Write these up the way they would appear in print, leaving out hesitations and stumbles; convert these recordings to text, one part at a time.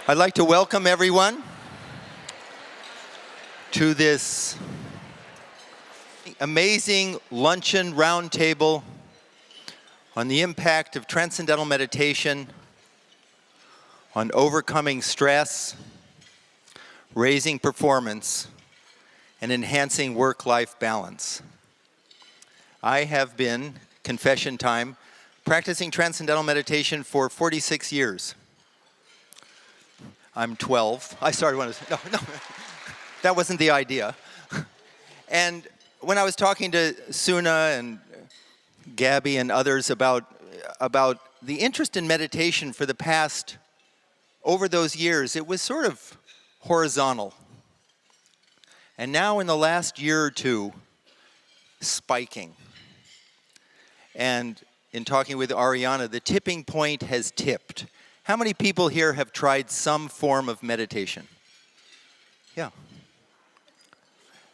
I'd like to welcome everyone to this amazing luncheon roundtable on the impact of Transcendental Meditation on overcoming stress, raising performance, and enhancing work-life balance. I have been, confession time, practicing Transcendental Meditation for 46 years. I'm 12. I started when I was, no, that wasn't the idea. And when I was talking to Suna and Gabby and others about the interest in meditation for the past, over those years, it was sort of horizontal. And now in the last year or two, spiking. And in talking with Ariana, the tipping point has tipped. How many people here have tried some form of meditation? Yeah.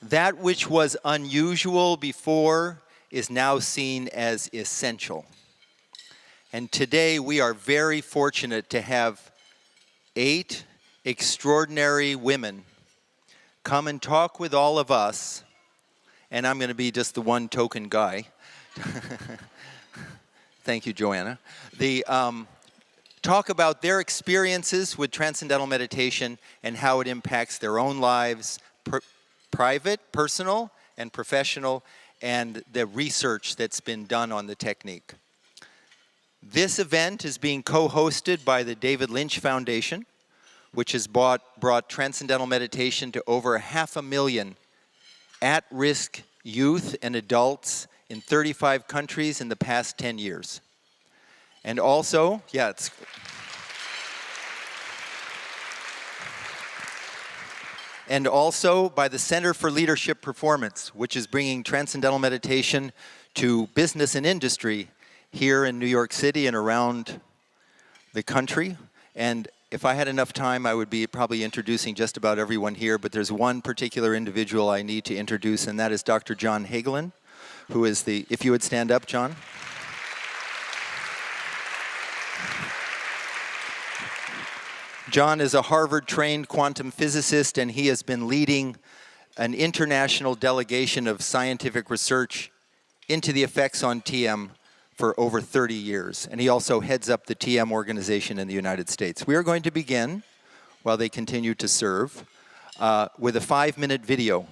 That which was unusual before is now seen as essential. And today we are very fortunate to have 8 extraordinary women come and talk with all of us, and I'm going to be just the one token guy. Thank you, Joanna. Talk about their experiences with Transcendental Meditation and how it impacts their own lives, private, personal, and professional, and the research that's been done on the technique. This event is being co-hosted by the David Lynch Foundation, which has brought Transcendental Meditation to over 500,000 at-risk youth and adults in 35 countries in the past 10 years. And also, and also by the Center for Leadership Performance, which is bringing Transcendental Meditation to business and industry here in New York City and around the country. And if I had enough time, I would be probably introducing just about everyone here, but there's one particular individual I need to introduce, and that is Dr. John Hagelin, who is if you would stand up, John. John is a Harvard-trained quantum physicist, and he has been leading an international delegation of scientific research into the effects on TM for over 30 years. And he also heads up the TM organization in the United States. We are going to begin, while they continue to serve, with a 5-minute video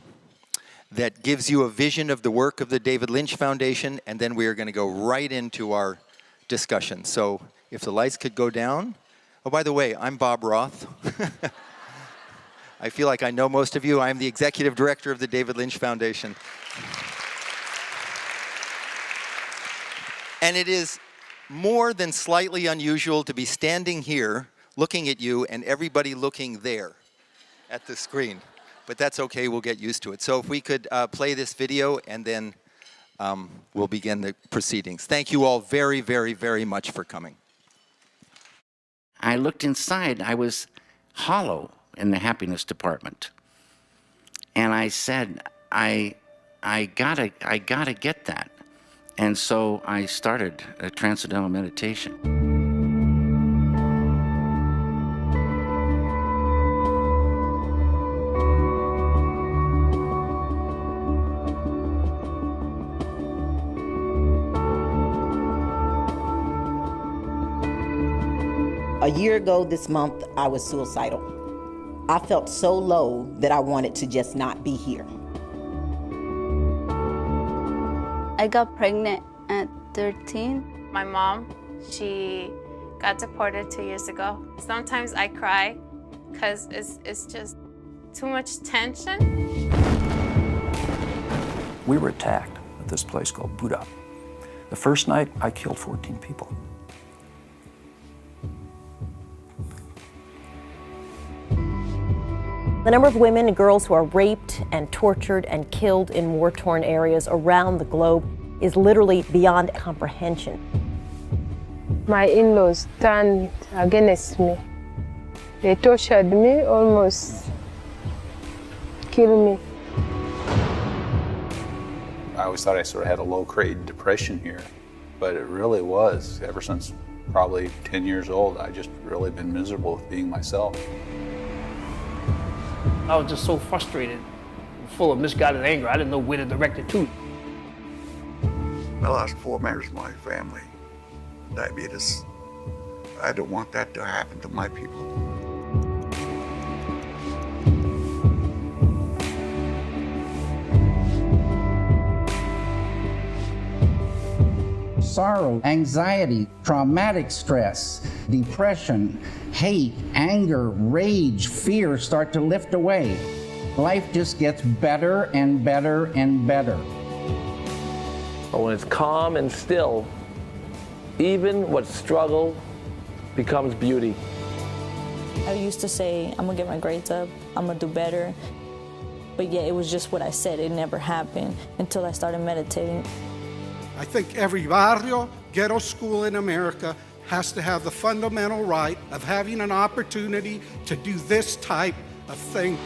that gives you a vision of the work of the David Lynch Foundation, and then we are going to go right into our discussion. So if the lights could go down. Oh, by the way, I'm Bob Roth. I feel like I know most of you. I'm the executive director of the David Lynch Foundation. And it is more than slightly unusual to be standing here looking at you and everybody looking there at the screen. But that's okay, we'll get used to it. So if we could play this video, and then we'll begin the proceedings. Thank you all very, very, very much for coming. I looked inside. I was hollow in the happiness department. And I said, I gotta get that. And so I started a Transcendental Meditation. A year ago this month, I was suicidal. I felt so low that I wanted to just not be here. I got pregnant at 13. My mom, she got deported 2 years ago. Sometimes I cry because it's just too much tension. We were attacked at this place called Buddha. The first night, I killed 14 people. The number of women and girls who are raped and tortured and killed in war-torn areas around the globe is literally beyond comprehension. My in-laws turned against me. They tortured me, almost killed me. I always thought I sort of had a low-grade depression here, but it really was, ever since probably 10 years old, I just really been miserable with being myself. I was just so frustrated, full of misguided anger. I didn't know where to direct it to. I lost 4 members of my family. Diabetes. I don't want that to happen to my people. Sorrow, anxiety, traumatic stress, depression, hate, anger, rage, fear start to lift away. Life just gets better and better and better. But when it's calm and still, even what struggle becomes beauty. I used to say, I'm gonna get my grades up, I'm gonna do better. But yeah, it was just what I said. It never happened until I started meditating. I think every barrio, ghetto school in America has to have the fundamental right of having an opportunity to do this type of thing.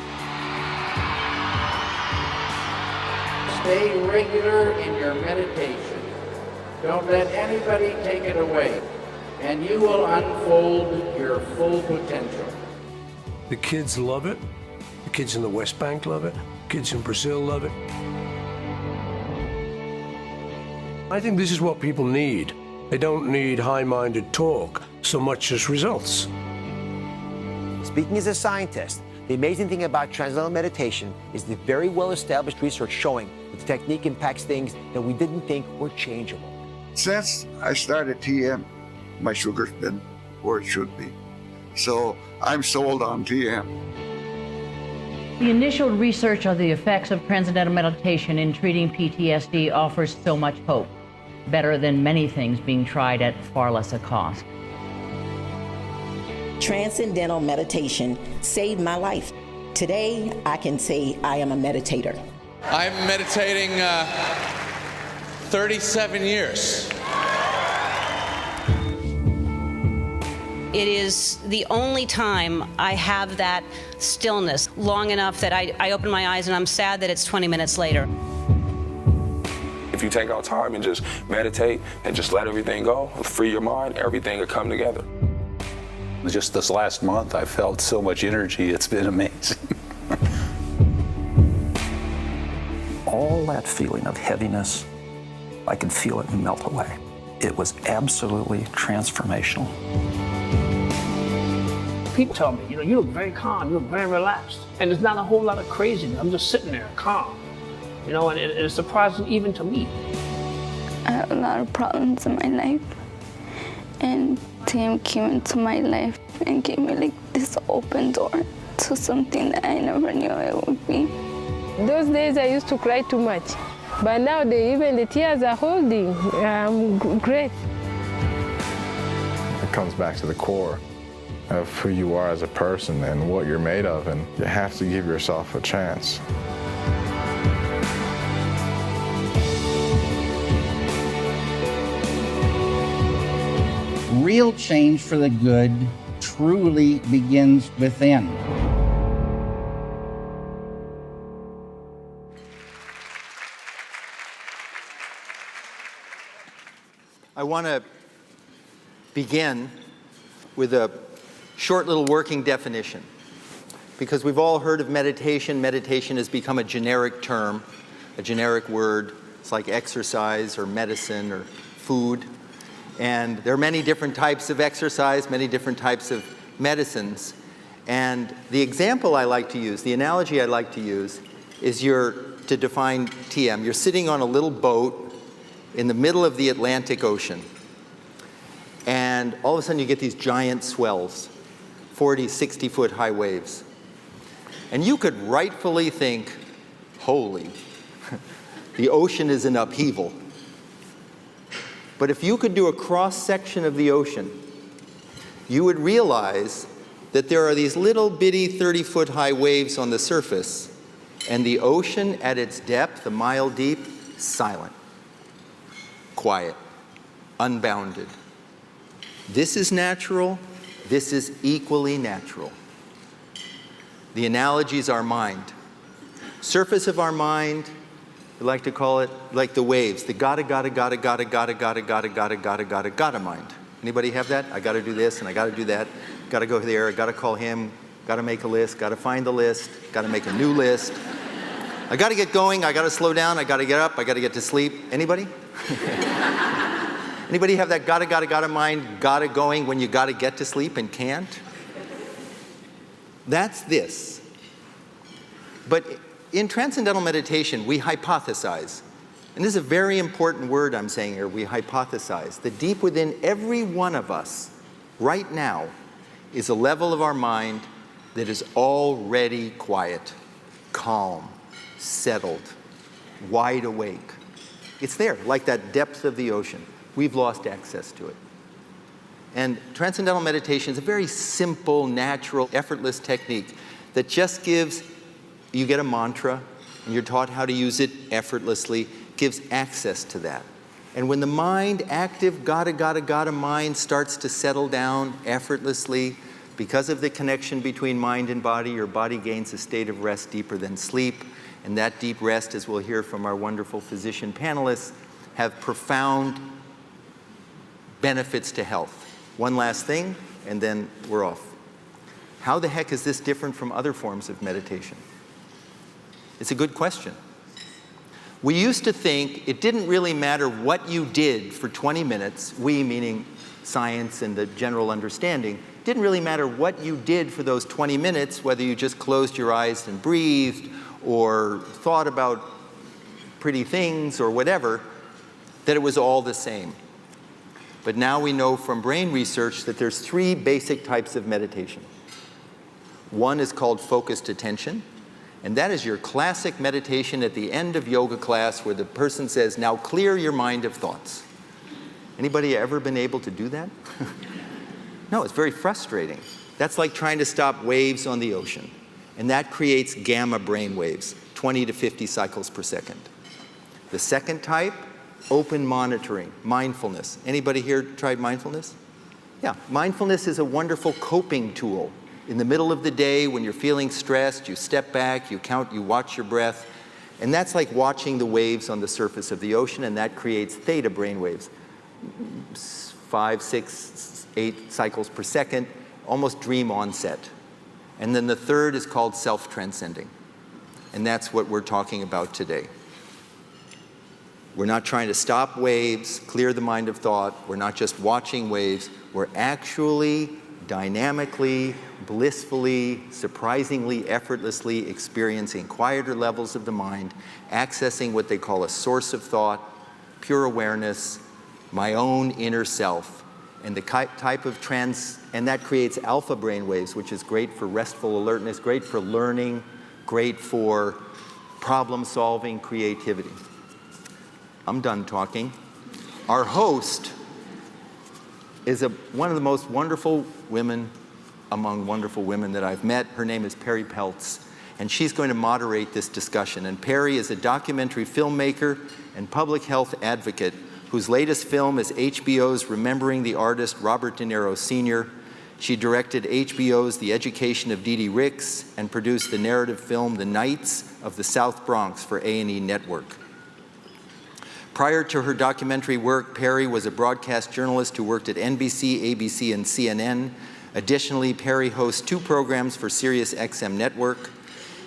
Stay regular in your meditation. Don't let anybody take it away, and you will unfold your full potential. The kids love it. The kids in the West Bank love it. Kids in Brazil love it. I think this is what people need. They don't need high-minded talk so much as results. Speaking as a scientist, the amazing thing about Transcendental Meditation is the very well-established research showing that the technique impacts things that we didn't think were changeable. Since I started TM, my sugar's been where it should be. So I'm sold on TM. The initial research on the effects of Transcendental Meditation in treating PTSD offers so much hope, better than many things being tried at far less a cost. Transcendental Meditation saved my life. Today, I can say I am a meditator. I'm meditating 37 years. It is the only time I have that stillness long enough that I open my eyes and I'm sad that it's 20 minutes later. If you take out time and just meditate and just let everything go, free your mind, everything will come together. Just this last month, I felt so much energy. It's been amazing. All that feeling of heaviness, I could feel it melt away. It was absolutely transformational. People tell me, you look very calm, you look very relaxed. And there's not a whole lot of craziness. I'm just sitting there, calm. And it's surprising even to me. I have a lot of problems in my life. And Tim came into my life and gave me like this open door to something that I never knew it would be. Those days I used to cry too much. But now even the tears are holding. I'm great. It comes back to the core of who you are as a person and what you're made of, and you have to give yourself a chance. Real change for the good truly begins within. I want to begin with a short little working definition, because we've all heard of meditation. Meditation has become a generic term, a generic word. It's like exercise or medicine or food. And there are many different types of exercise, many different types of medicines. And the example I like to use, the analogy I like to use, is to define TM. You're sitting on a little boat in the middle of the Atlantic Ocean. And all of a sudden you get these giant swells, 40, 60-foot high waves. And you could rightfully think, holy, the ocean is in upheaval. But if you could do a cross-section of the ocean, you would realize that there are these little bitty 30-foot high waves on the surface, and the ocean at its depth, a mile deep, silent, quiet, unbounded. This is natural. This is equally natural. The analogy is our mind. Surface of our mind, we like to call it like the waves, the gotta mind. Anybody have that? I got to do this and I got to do that. Got to go there. I got to call him. Got to make a list. Got to find the list. Got to make a new list. I got to get going. I got to slow down. I got to get up. I got to get to sleep. Anybody? Anybody have that gotta mind, gotta going when you gotta get to sleep and can't? That's this. But in Transcendental Meditation, we hypothesize. And this is a very important word I'm saying here, we hypothesize. That deep within every one of us, right now, is a level of our mind that is already quiet, calm, settled, wide awake. It's there, like that depth of the ocean. We've lost access to it. And Transcendental Meditation is a very simple, natural, effortless technique that just gives, you get a mantra, and you're taught how to use it effortlessly, gives access to that. And when the mind, active, gotta mind starts to settle down effortlessly, because of the connection between mind and body, your body gains a state of rest deeper than sleep. And that deep rest, as we'll hear from our wonderful physician panelists, have profound benefits to health. One last thing, and then we're off. How the heck is this different from other forms of meditation? It's a good question. We used to think it didn't really matter what you did for 20 minutes, we meaning science and the general understanding, didn't really matter what you did for those 20 minutes, whether you just closed your eyes and breathed, or thought about pretty things or whatever, that it was all the same. But now we know from brain research that there's 3 basic types of meditation. One is called focused attention, and that is your classic meditation at the end of yoga class where the person says, now clear your mind of thoughts. Anybody ever been able to do that? No, it's very frustrating. That's like trying to stop waves on the ocean. And that creates gamma brain waves, 20 to 50 cycles per second. The second type, open monitoring, mindfulness. Anybody here tried mindfulness? Yeah, mindfulness is a wonderful coping tool. In the middle of the day, when you're feeling stressed, you step back, you count, you watch your breath. And that's like watching the waves on the surface of the ocean, and that creates theta brain waves. 5, 6, 8 cycles per second, almost dream onset. And then the third is called self-transcending. And that's what we're talking about today. We're not trying to stop waves, clear the mind of thought. We're not just watching waves. We're actually, dynamically, blissfully, surprisingly, effortlessly experiencing quieter levels of the mind, accessing what they call a source of thought, pure awareness, my own inner self. And the type of and that creates alpha brain waves, which is great for restful alertness, great for learning, great for problem solving, creativity. I'm done talking. Our host is one of the most wonderful women among wonderful women that I've met. Her name is Perry Peltz, and she's going to moderate this discussion. And Perry is a documentary filmmaker and public health advocate whose latest film is HBO's Remembering the Artist Robert De Niro Sr. She directed HBO's The Education of Dee Dee Ricks and produced the narrative film The Knights of the South Bronx for A&E Network. Prior to her documentary work, Perry was a broadcast journalist who worked at NBC, ABC, and CNN. Additionally, Perry hosts 2 programs for Sirius XM Network.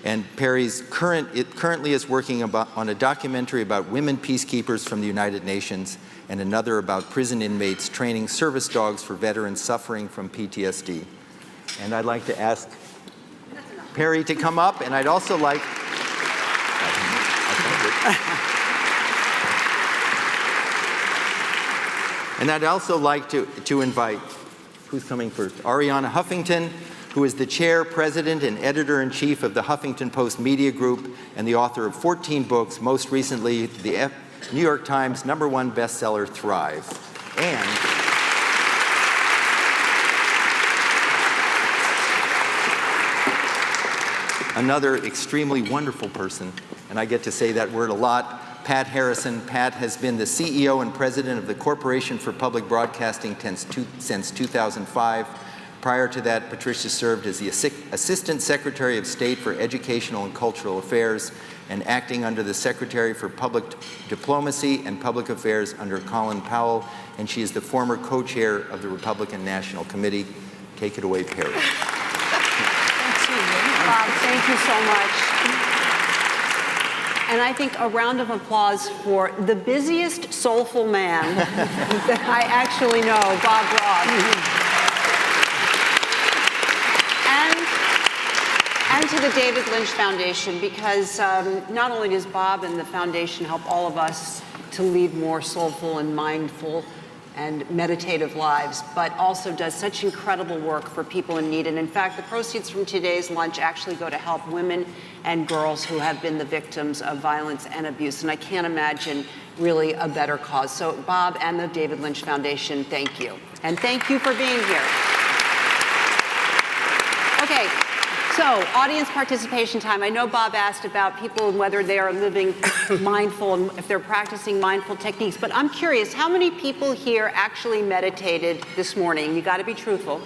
And Perry currently is working on a documentary about women peacekeepers from the United Nations and another about prison inmates training service dogs for veterans suffering from PTSD. And I'd like to ask Perry to come up, and I'd also like... And I'd also like to invite, who's coming first? Ariana Huffington, who is the chair, president, and editor-in-chief of the Huffington Post Media Group and the author of 14 books, most recently the New York Times #1 bestseller, Thrive. And another extremely wonderful person, and I get to say that word a lot, Pat Harrison. Pat has been the CEO and president of the Corporation for Public Broadcasting since 2005. Prior to that, Patricia served as the Assistant Secretary of State for Educational and Cultural Affairs and acting under the Secretary for Public Diplomacy and Public Affairs under Colin Powell, and she is the former co-chair of the Republican National Committee. Take it away, Perry. Bob, thank you so much. And I think a round of applause for the busiest soulful man that I actually know, Bob Ross. And to the David Lynch Foundation, because not only does Bob and the foundation help all of us to lead more soulful and mindful and meditative lives, but also does such incredible work for people in need. And in fact, the proceeds from today's lunch actually go to help women and girls who have been the victims of violence and abuse. And I can't imagine really a better cause. So Bob and the David Lynch Foundation, thank you. And thank you for being here. Okay. So, audience participation time. I know Bob asked about people and whether they are living mindful and if they're practicing mindful techniques, but I'm curious, how many people here actually meditated this morning? You got to be truthful.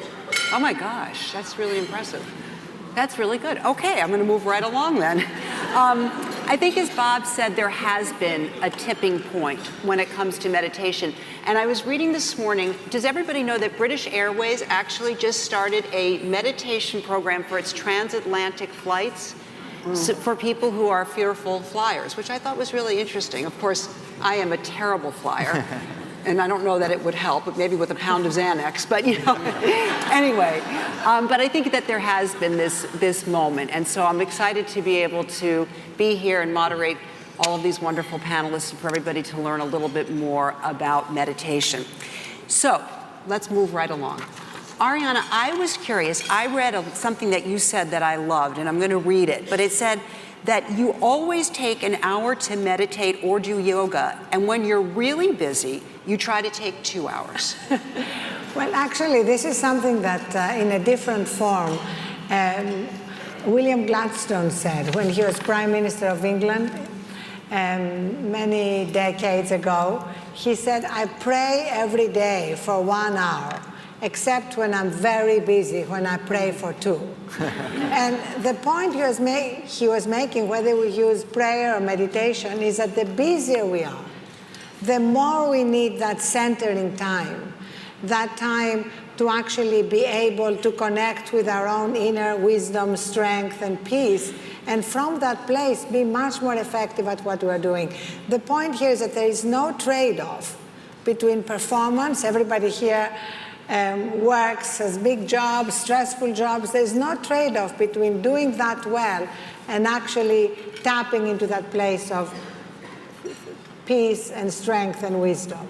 Oh my gosh, that's really impressive. That's really good. Okay, I'm going to move right along then. I think as Bob said, there has been a tipping point when it comes to meditation. And I was reading this morning, does everybody know that British Airways actually just started a meditation program for its transatlantic flights for people who are fearful flyers, which I thought was really interesting. Of course, I am a terrible flyer. And I don't know that it would help, but maybe with a pound of Xanax, but you know, anyway. But I think that there has been this moment, and so I'm excited to be able to be here and moderate all of these wonderful panelists and for everybody to learn a little bit more about meditation. So let's move right along. Ariana, I was curious, I read something that you said that I loved, and I'm going to read it, but it said that you always take an hour to meditate or do yoga, and when you're really busy, you try to take 2 hours. Well, actually, this is something that in a different form, William Gladstone said when he was Prime Minister of England many decades ago. He said, I pray every day for 1 hour, except when I'm very busy, when I pray for 2. And the point he was making, whether we use prayer or meditation, is that the busier we are, the more we need that centering time, that time to actually be able to connect with our own inner wisdom, strength, and peace, and from that place be much more effective at what we're doing. The point here is that there is no trade-off between performance. Everybody here works, has big jobs, stressful jobs. There's no trade-off between doing that well and actually tapping into that place of peace and strength and wisdom.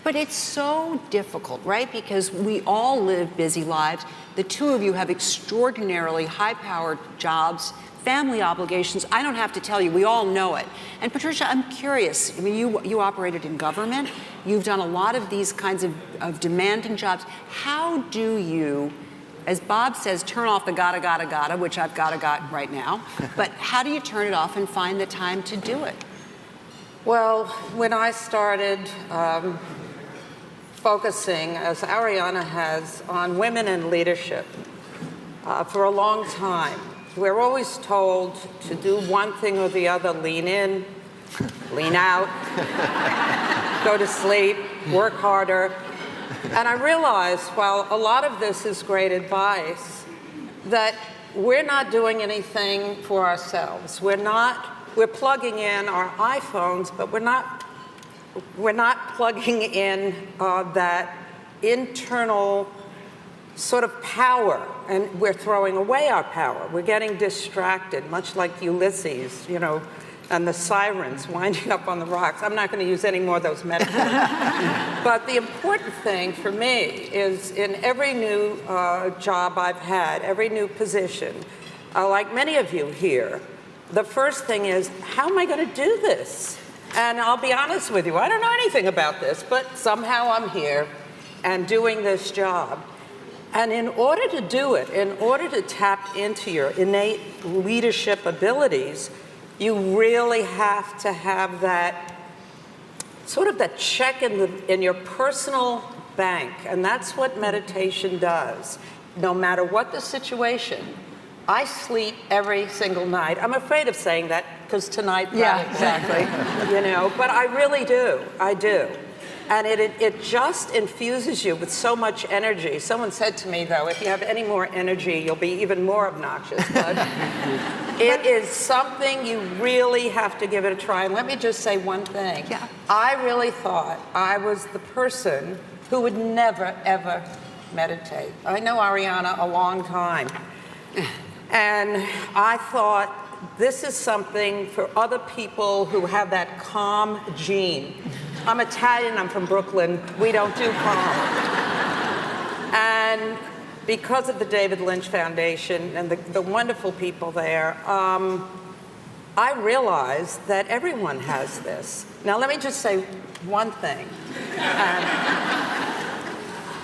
But it's so difficult, right? Because we all live busy lives. The two of you have extraordinarily high-powered jobs, family obligations. I don't have to tell you, we all know it. And Patricia, I'm curious, I mean, you operated in government. You've done a lot of these kinds of demanding jobs. How do you, as Bob says, turn off the gotta, which I've got right now, but how do you turn it off and find the time to do it? Well, when I started focusing, as Ariana has, on women in leadership for a long time, we're always told to do one thing or the other: lean in, lean out, go to sleep, work harder. And I realized, while a lot of this is great advice, that we're not doing anything for ourselves. We're plugging in our iPhones, but we're not plugging in that internal sort of power, and we're throwing away our power. We're getting distracted, much like Ulysses, you know, and the sirens winding up on the rocks. I'm not going to use any more of those metaphors. But the important thing for me is in every new job I've had, every new position, like many of you here, the first thing is, how am I going to do this? And I'll be honest with you, I don't know anything about this, but somehow I'm here and doing this job. And in order to do it, in order to tap into your innate leadership abilities, you really have to have that sort of that check in your personal bank. And that's what meditation does. no matter what the situation, I sleep every single night. I'm afraid of saying that because tonight, Yeah, probably, exactly. you know, but I really do. I do. And it just infuses you with so much energy. Someone said to me, though, if you have any more energy, you'll be even more obnoxious. But it is something you really have to give it a try. And let me just say one thing. Yeah. I really thought I was the person who would never, ever meditate. I know Ariana a long time. And I thought, this is something for other people who have that calm gene. I'm Italian, I'm from Brooklyn, we don't do calm. And because of the David Lynch Foundation and the wonderful people there, I realized that everyone has this. Now let me just say one thing.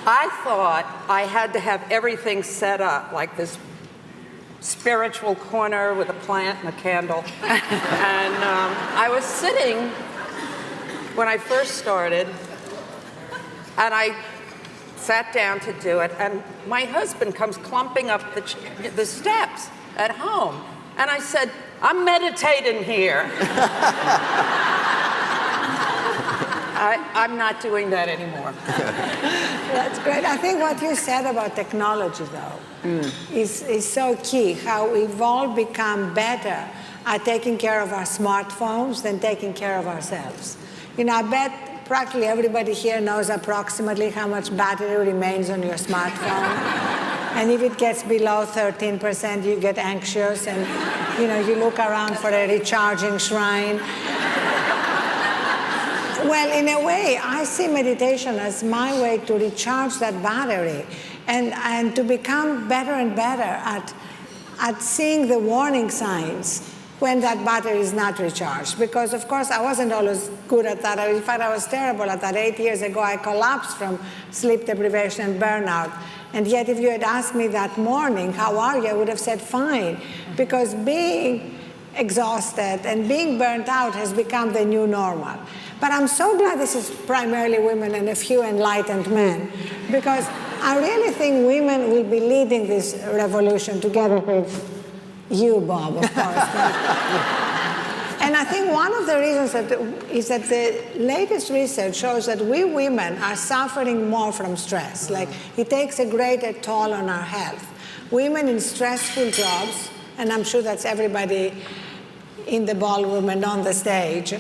I thought I had to have everything set up, like this spiritual corner with a plant and a candle. And I was sitting when I first started, and I sat down to do it, and my husband comes clumping up the steps at home. And I said, I'm meditating here. I'm not doing that anymore. That's great. I think what you said about technology, though, is so key, how we've all become better at taking care of our smartphones than taking care of ourselves. You know, I bet practically everybody here knows approximately how much battery remains on your smartphone. And if it gets below 13%, you get anxious and, you know, you look around for a recharging shrine. Well, in a way, I see meditation as my way to recharge that battery and to become better and better at seeing the warning signs when that battery is not recharged. Because, of course, I wasn't always good at that. In fact, I was terrible at that. 8 years ago, I collapsed from sleep deprivation and burnout. And yet, if you had asked me that morning, how are you, I would have said fine. Because being exhausted and being burnt out has become the new normal. But I'm so glad this is primarily women and a few enlightened men, because I really think women will be leading this revolution together with you, Bob, of course. And I think one of the reasons is that the latest research shows that we women are suffering more from stress. Like, it takes a greater toll on our health. Women in stressful jobs, and I'm sure that's everybody in the ballroom and on the stage,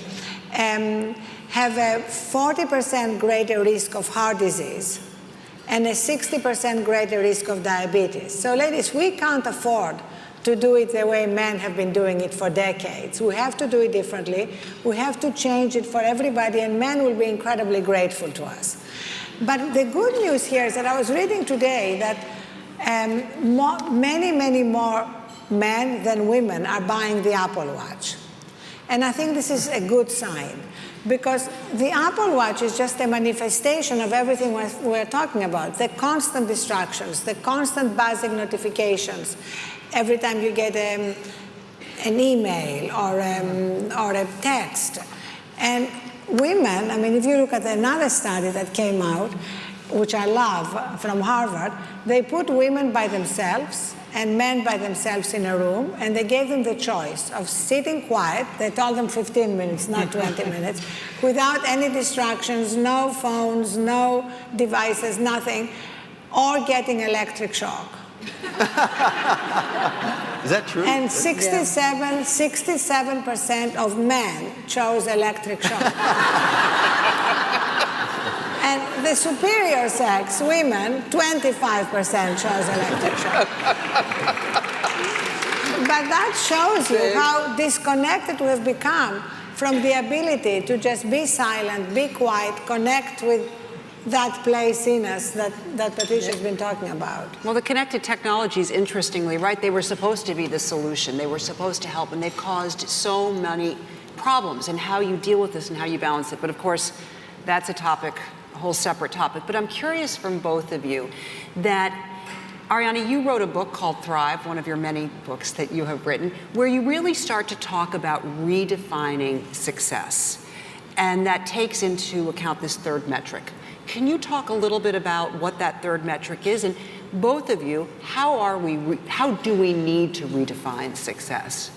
have a 40% greater risk of heart disease and a 60% greater risk of diabetes. So ladies, we can't afford to do it the way men have been doing it for decades. We have to do it differently. We have to change it for everybody, and men will be incredibly grateful to us. But the good news here is that I was reading today that many, many more men than women are buying the Apple Watch. And I think this is a good sign, because the Apple Watch is just a manifestation of everything we're talking about. The constant distractions, the constant buzzing notifications, every time you get an email or a text. And women, I mean, if you look at another study that came out, which I love, from Harvard, they put women by themselves and men by themselves in a room, and they gave them the choice of sitting quiet. They told them 15 minutes, not 20 minutes, without any distractions, no phones, no devices, nothing, or getting electric shock. Is that true? And 67% of men chose electric shock. And the superior sex, women, 25% chose electric shock. But that shows you how disconnected we have become from the ability to just be silent, be quiet, connect with that place in us that Patricia's been talking about. Well, the connected technologies, interestingly, right, they were supposed to be the solution. They were supposed to help, and they've caused so many problems, and how you deal with this and how you balance it. But of course, that's a topic, a whole separate topic. But I'm curious from both of you that, Ariana, you wrote a book called Thrive, one of your many books that you have written, where you really start to talk about redefining success. And that takes into account this third metric. Can you talk a little bit about what that third metric is? And both of you, how do we need to redefine success?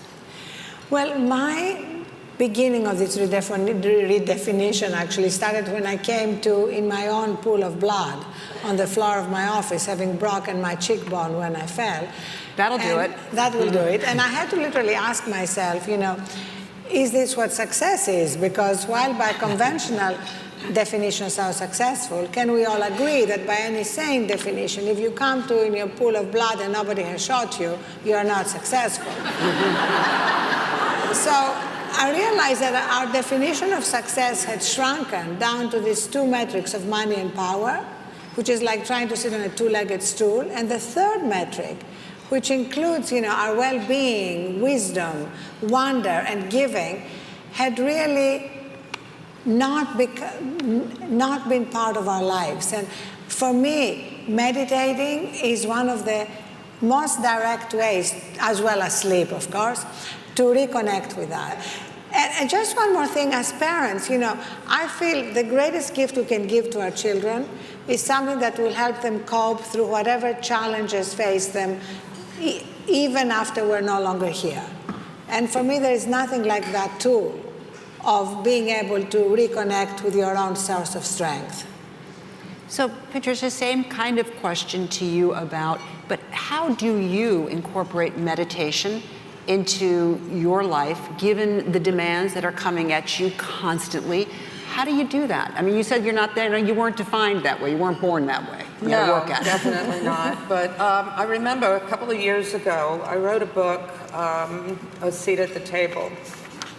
Well, my beginning of this redefinition actually started when I came to, in my own pool of blood on the floor of my office, having broken my cheekbone when I fell. That'll do it. That will do it. And I had to literally ask myself, is this what success is? Because while by conventional definitions are successful, can we all agree that by any sane definition, if you come to in your pool of blood and nobody has shot you, you are not successful? So I realized that our definition of success had shrunken down to these two metrics of money and power, which is like trying to sit on a two-legged stool. And the third metric, which includes our well-being, wisdom, wonder, and giving, had really not been part of our lives. And for me, meditating is one of the most direct ways, as well as sleep, of course, to reconnect with that. And just one more thing, as parents, I feel the greatest gift we can give to our children is something that will help them cope through whatever challenges face them, even after we're no longer here. And for me, there is nothing like that tool of being able to reconnect with your own source of strength. So, Patricia, same kind of question to you but how do you incorporate meditation into your life, given the demands that are coming at you constantly? How do you do that? I mean, you said you're not there, you weren't defined that way, you weren't born that way. You gotta work at it. Definitely not. But I remember a couple of years ago, I wrote a book, A Seat at the Table.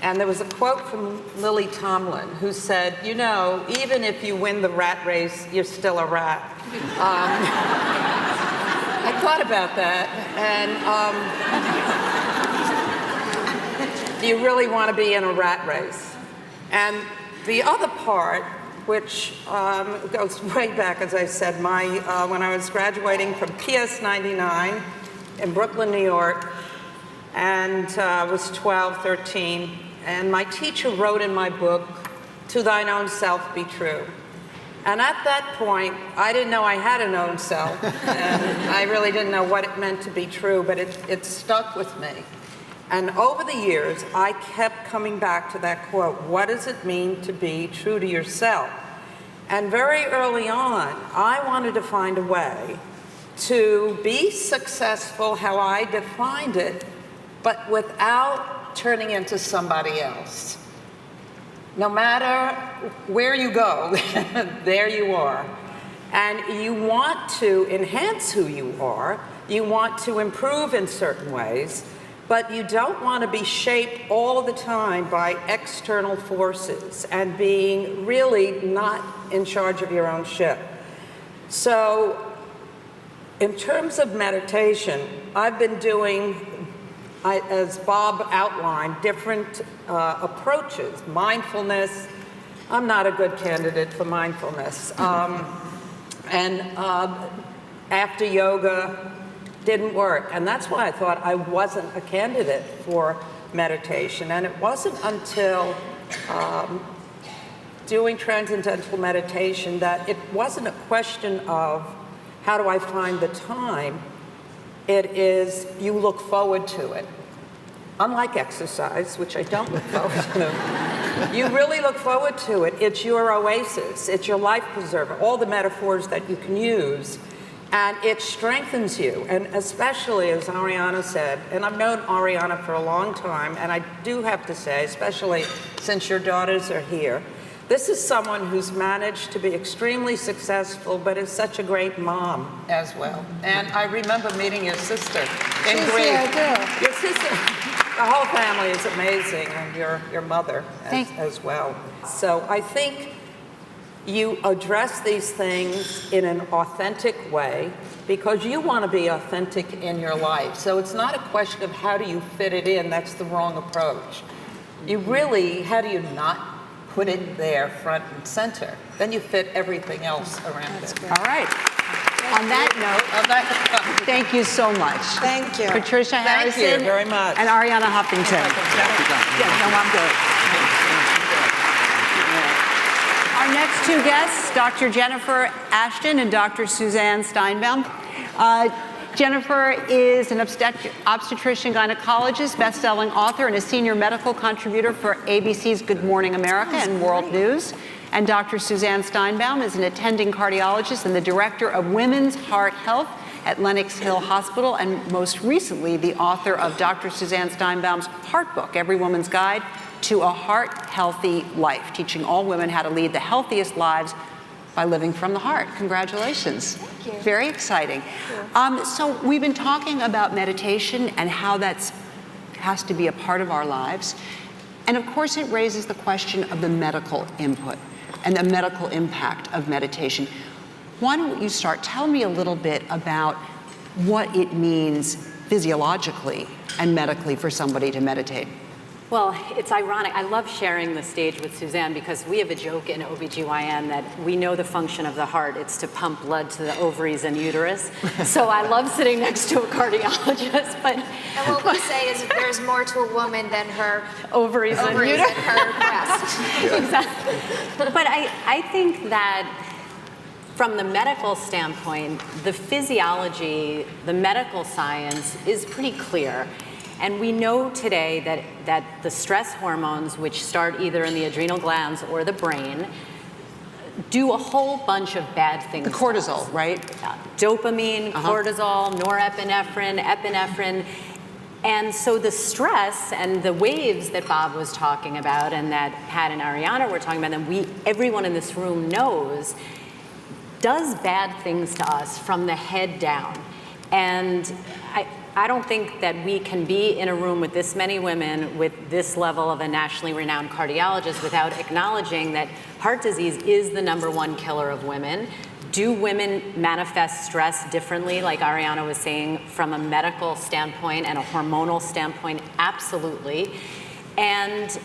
And there was a quote from Lily Tomlin, who said, even if you win the rat race, you're still a rat. I thought about that, and you really want to be in a rat race. And the other part, which goes way back, as I said, when I was graduating from PS 99 in Brooklyn, New York, and I was 12, 13, and my teacher wrote in my book, "To thine own self be true." And at that point, I didn't know I had an own self, and I really didn't know what it meant to be true, but it stuck with me. And over the years, I kept coming back to that quote, what does it mean to be true to yourself? And very early on, I wanted to find a way to be successful how I defined it, but without turning into somebody else. No matter where you go, there you are. And you want to enhance who you are, you want to improve in certain ways, but you don't want to be shaped all the time by external forces and being really not in charge of your own ship. So, in terms of meditation, I've been doing, as Bob outlined, different approaches. Mindfulness, I'm not a good candidate for mindfulness. After yoga, didn't work. And that's why I thought I wasn't a candidate for meditation. And it wasn't until doing Transcendental Meditation that it wasn't a question of how do I find the time. It is, you look forward to it. Unlike exercise, which I don't look forward to, you really look forward to it. It's your oasis. It's your life preserver, all the metaphors that you can use. And it strengthens you. And especially, as Ariana said, and I've known Ariana for a long time, and I do have to say, especially since your daughters are here, this is someone who's managed to be extremely successful, but is such a great mom as well. And I remember meeting your sister in Greece. Your sister, the whole family is amazing, and your mother as well. So I think you address these things in an authentic way because you want to be authentic in your life. So it's not a question of how do you fit it in. That's the wrong approach. You really, how do you not put it there front and center? Then you fit everything else around it. All right. On that note, thank you so much. Thank you. Patricia Harrison. Thank you very much. And Ariana Huffington. Yes, no, I'm good. Our next two guests, Dr. Jennifer Ashton and Dr. Suzanne Steinbaum. Jennifer is an obstetrician gynecologist, best-selling author, and a senior medical contributor for ABC's Good Morning America and World News. And Dr. Suzanne Steinbaum is an attending cardiologist and the director of Women's Heart Health at Lenox Hill Hospital, and most recently, the author of Dr. Suzanne Steinbaum's Heart Book, Every Woman's Guide to a Heart-Healthy Life, teaching all women how to lead the healthiest lives by living from the heart. Congratulations. Thank you. Very exciting. So we've been talking about meditation and how that has to be a part of our lives. And of course, it raises the question of the medical input and the medical impact of meditation. Why don't you start? Tell me a little bit about what it means physiologically and medically for somebody to meditate. Well, it's ironic. I love sharing the stage with Suzanne because we have a joke in OBGYN that we know the function of the heart. It's to pump blood to the ovaries and uterus. So I love sitting next to a cardiologist. But and what we say is there's more to a woman than her ovaries and uterus. And her breast. Yeah. Exactly. But I think that from the medical standpoint, the physiology, the medical science is pretty clear. And we know today that the stress hormones, which start either in the adrenal glands or the brain, do a whole bunch of bad things. The cortisol, right? Dopamine, cortisol, norepinephrine, epinephrine. And so the stress and the waves that Bob was talking about and that Pat and Ariana were talking about, and everyone in this room knows, does bad things to us from the head down. And I don't think that we can be in a room with this many women with this level of a nationally renowned cardiologist without acknowledging that heart disease is the #1 killer of women. Do women manifest stress differently, like Ariana was saying, from a medical standpoint and a hormonal standpoint? Absolutely. And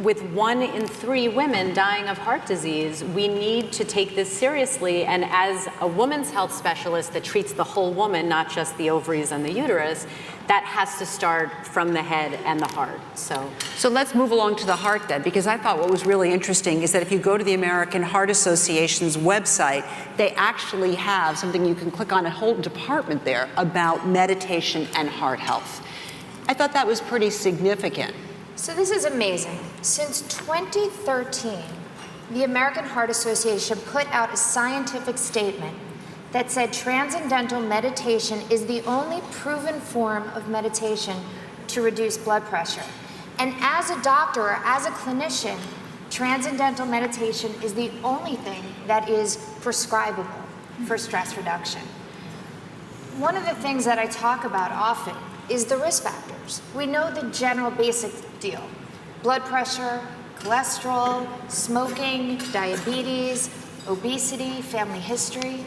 with 1 in 3 women dying of heart disease, we need to take this seriously. And as a women's health specialist that treats the whole woman, not just the ovaries and the uterus, that has to start from the head and the heart. So let's move along to the heart then, because I thought what was really interesting is that if you go to the American Heart Association's website, they actually have something you can click on, a whole department there about meditation and heart health. I thought that was pretty significant. So this is amazing. Since 2013, the American Heart Association put out a scientific statement that said transcendental meditation is the only proven form of meditation to reduce blood pressure. And as a doctor or as a clinician, transcendental meditation is the only thing that is prescribable for stress reduction. One of the things that I talk about often is the risk factors. We know the general basic deal: blood pressure, cholesterol, smoking, diabetes, obesity, family history.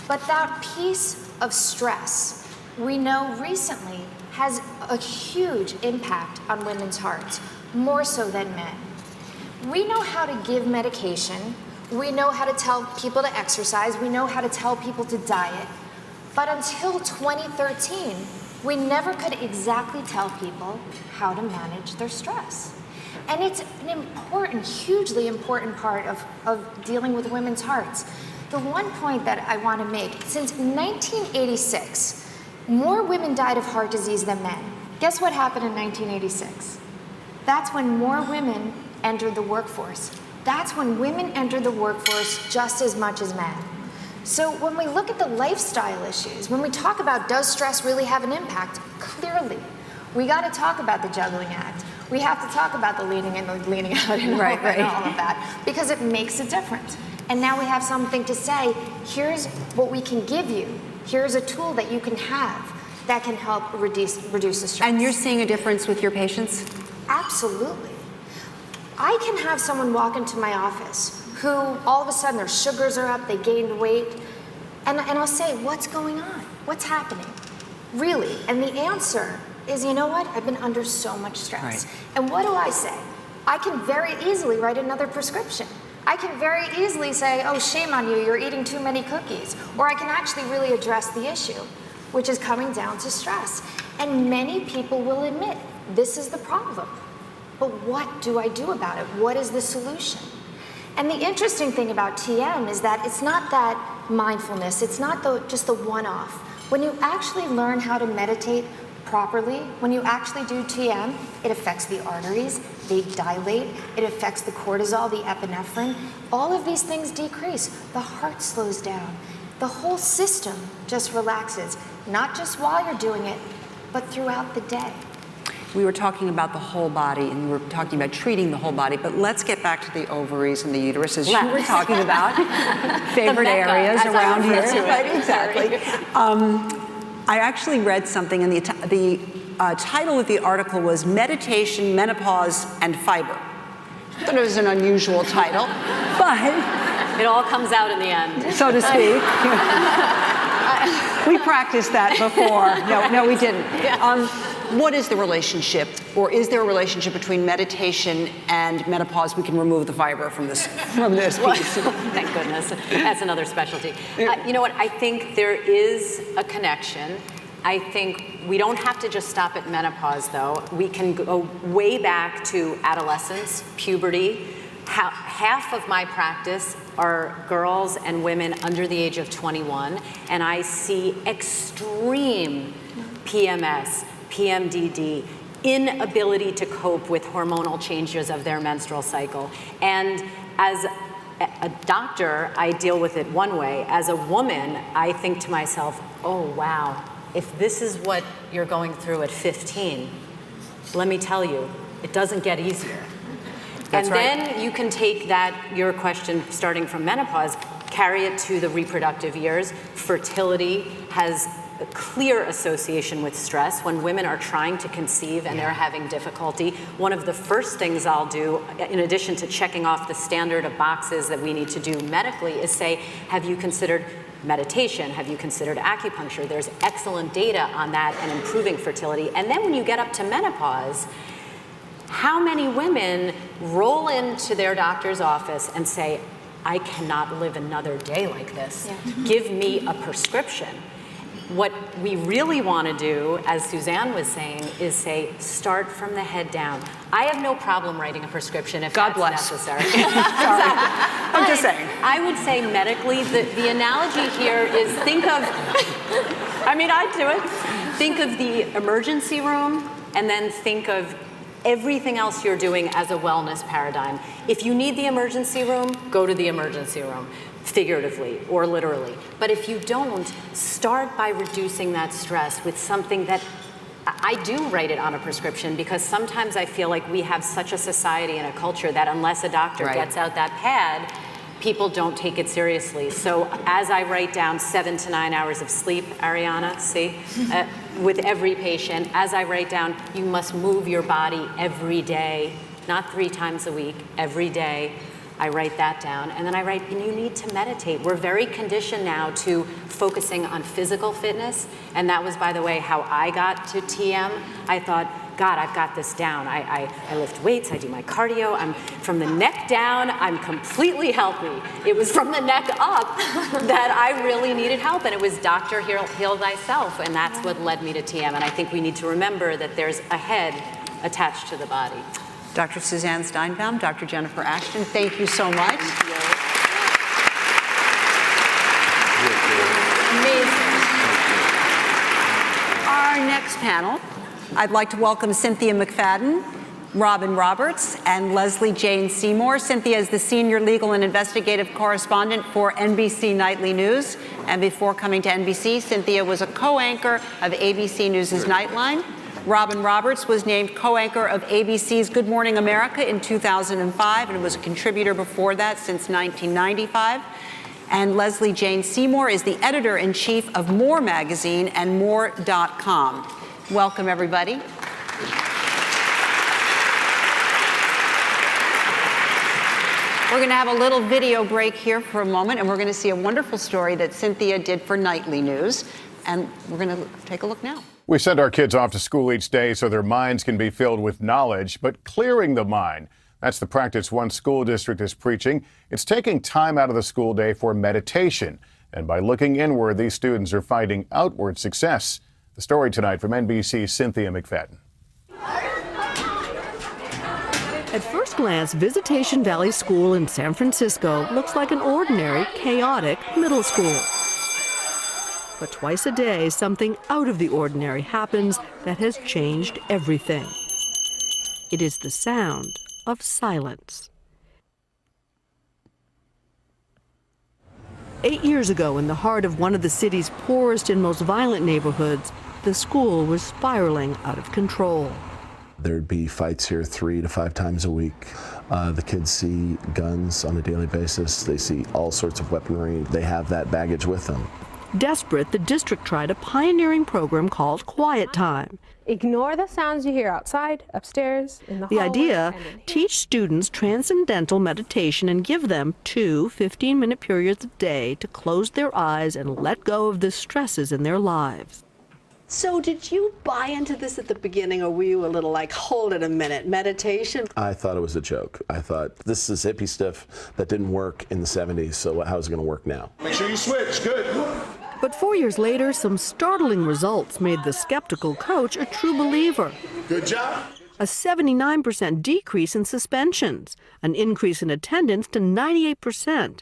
But that piece of stress, we know recently, has a huge impact on women's hearts, more so than men. We know how to give medication, we know how to tell people to exercise, we know how to tell people to diet, but until 2013, we never could exactly tell people how to manage their stress. And it's an important, hugely important part of dealing with women's hearts. The one point that I want to make, since 1986, more women died of heart disease than men. Guess what happened in 1986? That's when more women entered the workforce. That's when women entered the workforce just as much as men. So when we look at the lifestyle issues, when we talk about does stress really have an impact, clearly, we got to talk about the juggling act. We have to talk about the leaning in, the leaning out, and all of that, because it makes a difference. And now we have something to say, here's what we can give you. Here's a tool that you can have that can help reduce the stress. And you're seeing a difference with your patients? Absolutely. I can have someone walk into my office who all of a sudden their sugars are up, they gained weight, and I'll say, what's going on? What's happening? Really? And the answer is, you know what? I've been under so much stress. Right. And what do I say? I can very easily write another prescription. I can very easily say, oh, shame on you, you're eating too many cookies. Or I can actually really address the issue, which is coming down to stress. And many people will admit, this is the problem. But what do I do about it? What is the solution? And the interesting thing about TM is that it's not that mindfulness, it's not just the one-off. When you actually learn how to meditate properly, when you actually do TM, it affects the arteries, they dilate, it affects the cortisol, the epinephrine. All of these things decrease. The heart slows down. The whole system just relaxes, not just while you're doing it, but throughout the day. We were talking about the whole body, and we were talking about treating the whole body, but let's get back to the ovaries and the uterus, as you were talking about. Favorite areas around here. Right, exactly. I actually read something, and the title of the article was Meditation, Menopause, and Fiber. I thought it was an unusual title, but... It all comes out in the end. So to speak. We practiced that before. No, we didn't. What is the relationship, or is there a relationship between meditation and menopause? We can remove the fiber from this piece. Thank goodness. That's another specialty. You know what? I think there is a connection. I think we don't have to just stop at menopause, though. We can go way back to adolescence, puberty. Half of my practice are girls and women under the age of 21, and I see extreme PMS, PMDD, inability to cope with hormonal changes of their menstrual cycle. And as a doctor, I deal with it one way. As a woman, I think to myself, oh wow, if this is what you're going through at 15, let me tell you, it doesn't get easier. That's and then you can take that, your question starting from menopause, carry it to the reproductive years. Fertility has a clear association with stress. When women are trying to conceive and they're having difficulty, one of the first things I'll do, in addition to checking off the standard of boxes that we need to do medically, is say, have you considered meditation? Have you considered acupuncture? There's excellent data on that and improving fertility. And then when you get up to menopause, how many women roll into their doctor's office and say, I cannot live another day like this. Yeah. Give me a prescription. What we really want to do, as Suzanne was saying, is say, start from the head down. I have no problem writing a prescription if that's necessary. I'm just saying. I would say medically, the analogy here is think of, I mean, I'd do it. Think of the emergency room and then think of everything else you're doing as a wellness paradigm. If you need the emergency room, go to the emergency room, figuratively or literally. But if you don't, start by reducing that stress with something that I do write it on a prescription, because sometimes I feel like we have such a society and a culture that unless a doctor gets out that pad, people don't take it seriously. So as I write down 7 to 9 hours of sleep, Ariana, see, with every patient, as I write down, you must move your body every day, not 3 times a week, every day. I write that down, and then I write, and you need to meditate. We're very conditioned now to focusing on physical fitness, and that was, by the way, how I got to TM. I thought, God, I've got this down. I lift weights, I do my cardio, I'm from the neck down, I'm completely healthy. It was from the neck up that I really needed help, and it was Dr. Heal Thyself, and that's what led me to TM, and I think we need to remember that there's a head attached to the body. Dr. Suzanne Steinbaum, Dr. Jennifer Ashton, thank you so much. Amazing. Our next panel, I'd like to welcome Cynthia McFadden, Robin Roberts, and Leslie Jane Seymour. Cynthia is the senior legal and investigative correspondent for NBC Nightly News. And before coming to NBC, Cynthia was a co-anchor of ABC News' Nightline. Robin Roberts was named co-anchor of ABC's Good Morning America in 2005 and was a contributor before that since 1995. And Leslie Jane Seymour is the editor-in-chief of More Magazine and More.com. Welcome, everybody. We're going to have a little video break here for a moment, and we're going to see a wonderful story that Cynthia did for Nightly News. And we're going to take a look now. We send our kids off to school each day so their minds can be filled with knowledge, but clearing the mind, that's the practice one school district is preaching. It's taking time out of the school day for meditation. And by looking inward, these students are finding outward success. The story tonight from NBC's Cynthia McFadden. At first glance, Visitation Valley School in San Francisco looks like an ordinary, chaotic middle school. But twice a day, something out of the ordinary happens that has changed everything. It is the sound of silence. 8 years ago, in the heart of one of the city's poorest and most violent neighborhoods, the school was spiraling out of control. There'd be fights here 3 to 5 times a week. The kids see guns on a daily basis. They see all sorts of weaponry. They have that baggage with them. Desperate, the district tried a pioneering program called Quiet Time. Ignore the sounds you hear outside, upstairs, in the The hallway, idea, teach students transcendental meditation and give them 2 15-minute periods a day to close their eyes and let go of the stresses in their lives. So did you buy into this at the beginning, or were you a little like, hold it a minute, meditation? I thought it was a joke. I thought, this is hippie stuff that didn't work in the 70s, so how's it going to work now? Make sure you switch. Good. But 4 years later, some startling results made the skeptical coach a true believer. Good job. A 79% decrease in suspensions, an increase in attendance to 98%,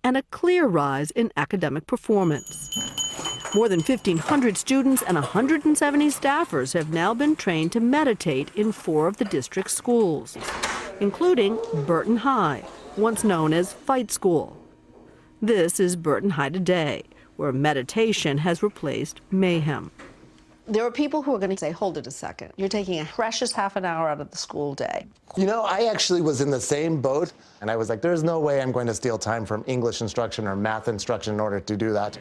and a clear rise in academic performance. More than 1,500 students and 170 staffers have now been trained to meditate in 4 of the district's schools, including Burton High, once known as Fight School. This is Burton High today, where meditation has replaced mayhem. There are people who are going to say, hold it a second. You're taking a precious half an hour out of the school day. You know, I actually was in the same boat, and I was like, there's no way I'm going to steal time from English instruction or math instruction in order to do that.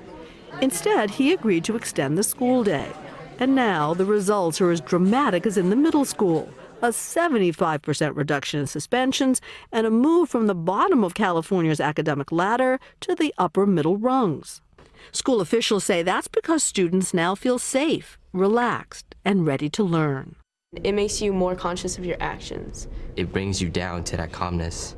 Instead, he agreed to extend the school day. And now the results are as dramatic as in the middle school. A 75% reduction in suspensions and a move from the bottom of California's academic ladder to the upper middle rungs. School officials say that's because students now feel safe, relaxed, and ready to learn. It makes you more conscious of your actions. It brings you down to that calmness.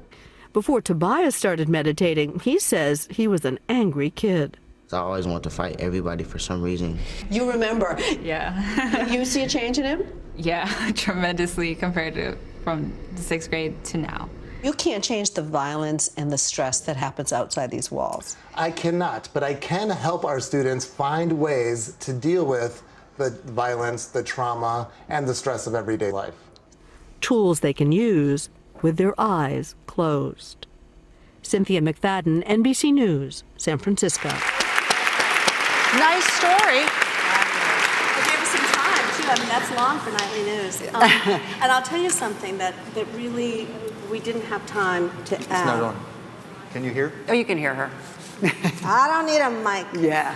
Before Tobias started meditating, he says he was an angry kid. I always want to fight everybody for some reason. You remember? Yeah. You see a change in him? Yeah, tremendously compared to from the 6th grade to now. You can't change the violence and the stress that happens outside these walls. I cannot, but I can help our students find ways to deal with the violence, the trauma, and the stress of everyday life. Tools they can use with their eyes closed. Cynthia McFadden, NBC News, San Francisco. Nice story. It gave us some time, too. I mean, that's long for nightly news. And I'll tell you something that really we didn't have time to add. It's not on. Can you hear? Oh, you can hear her. I don't need a mic. Yeah.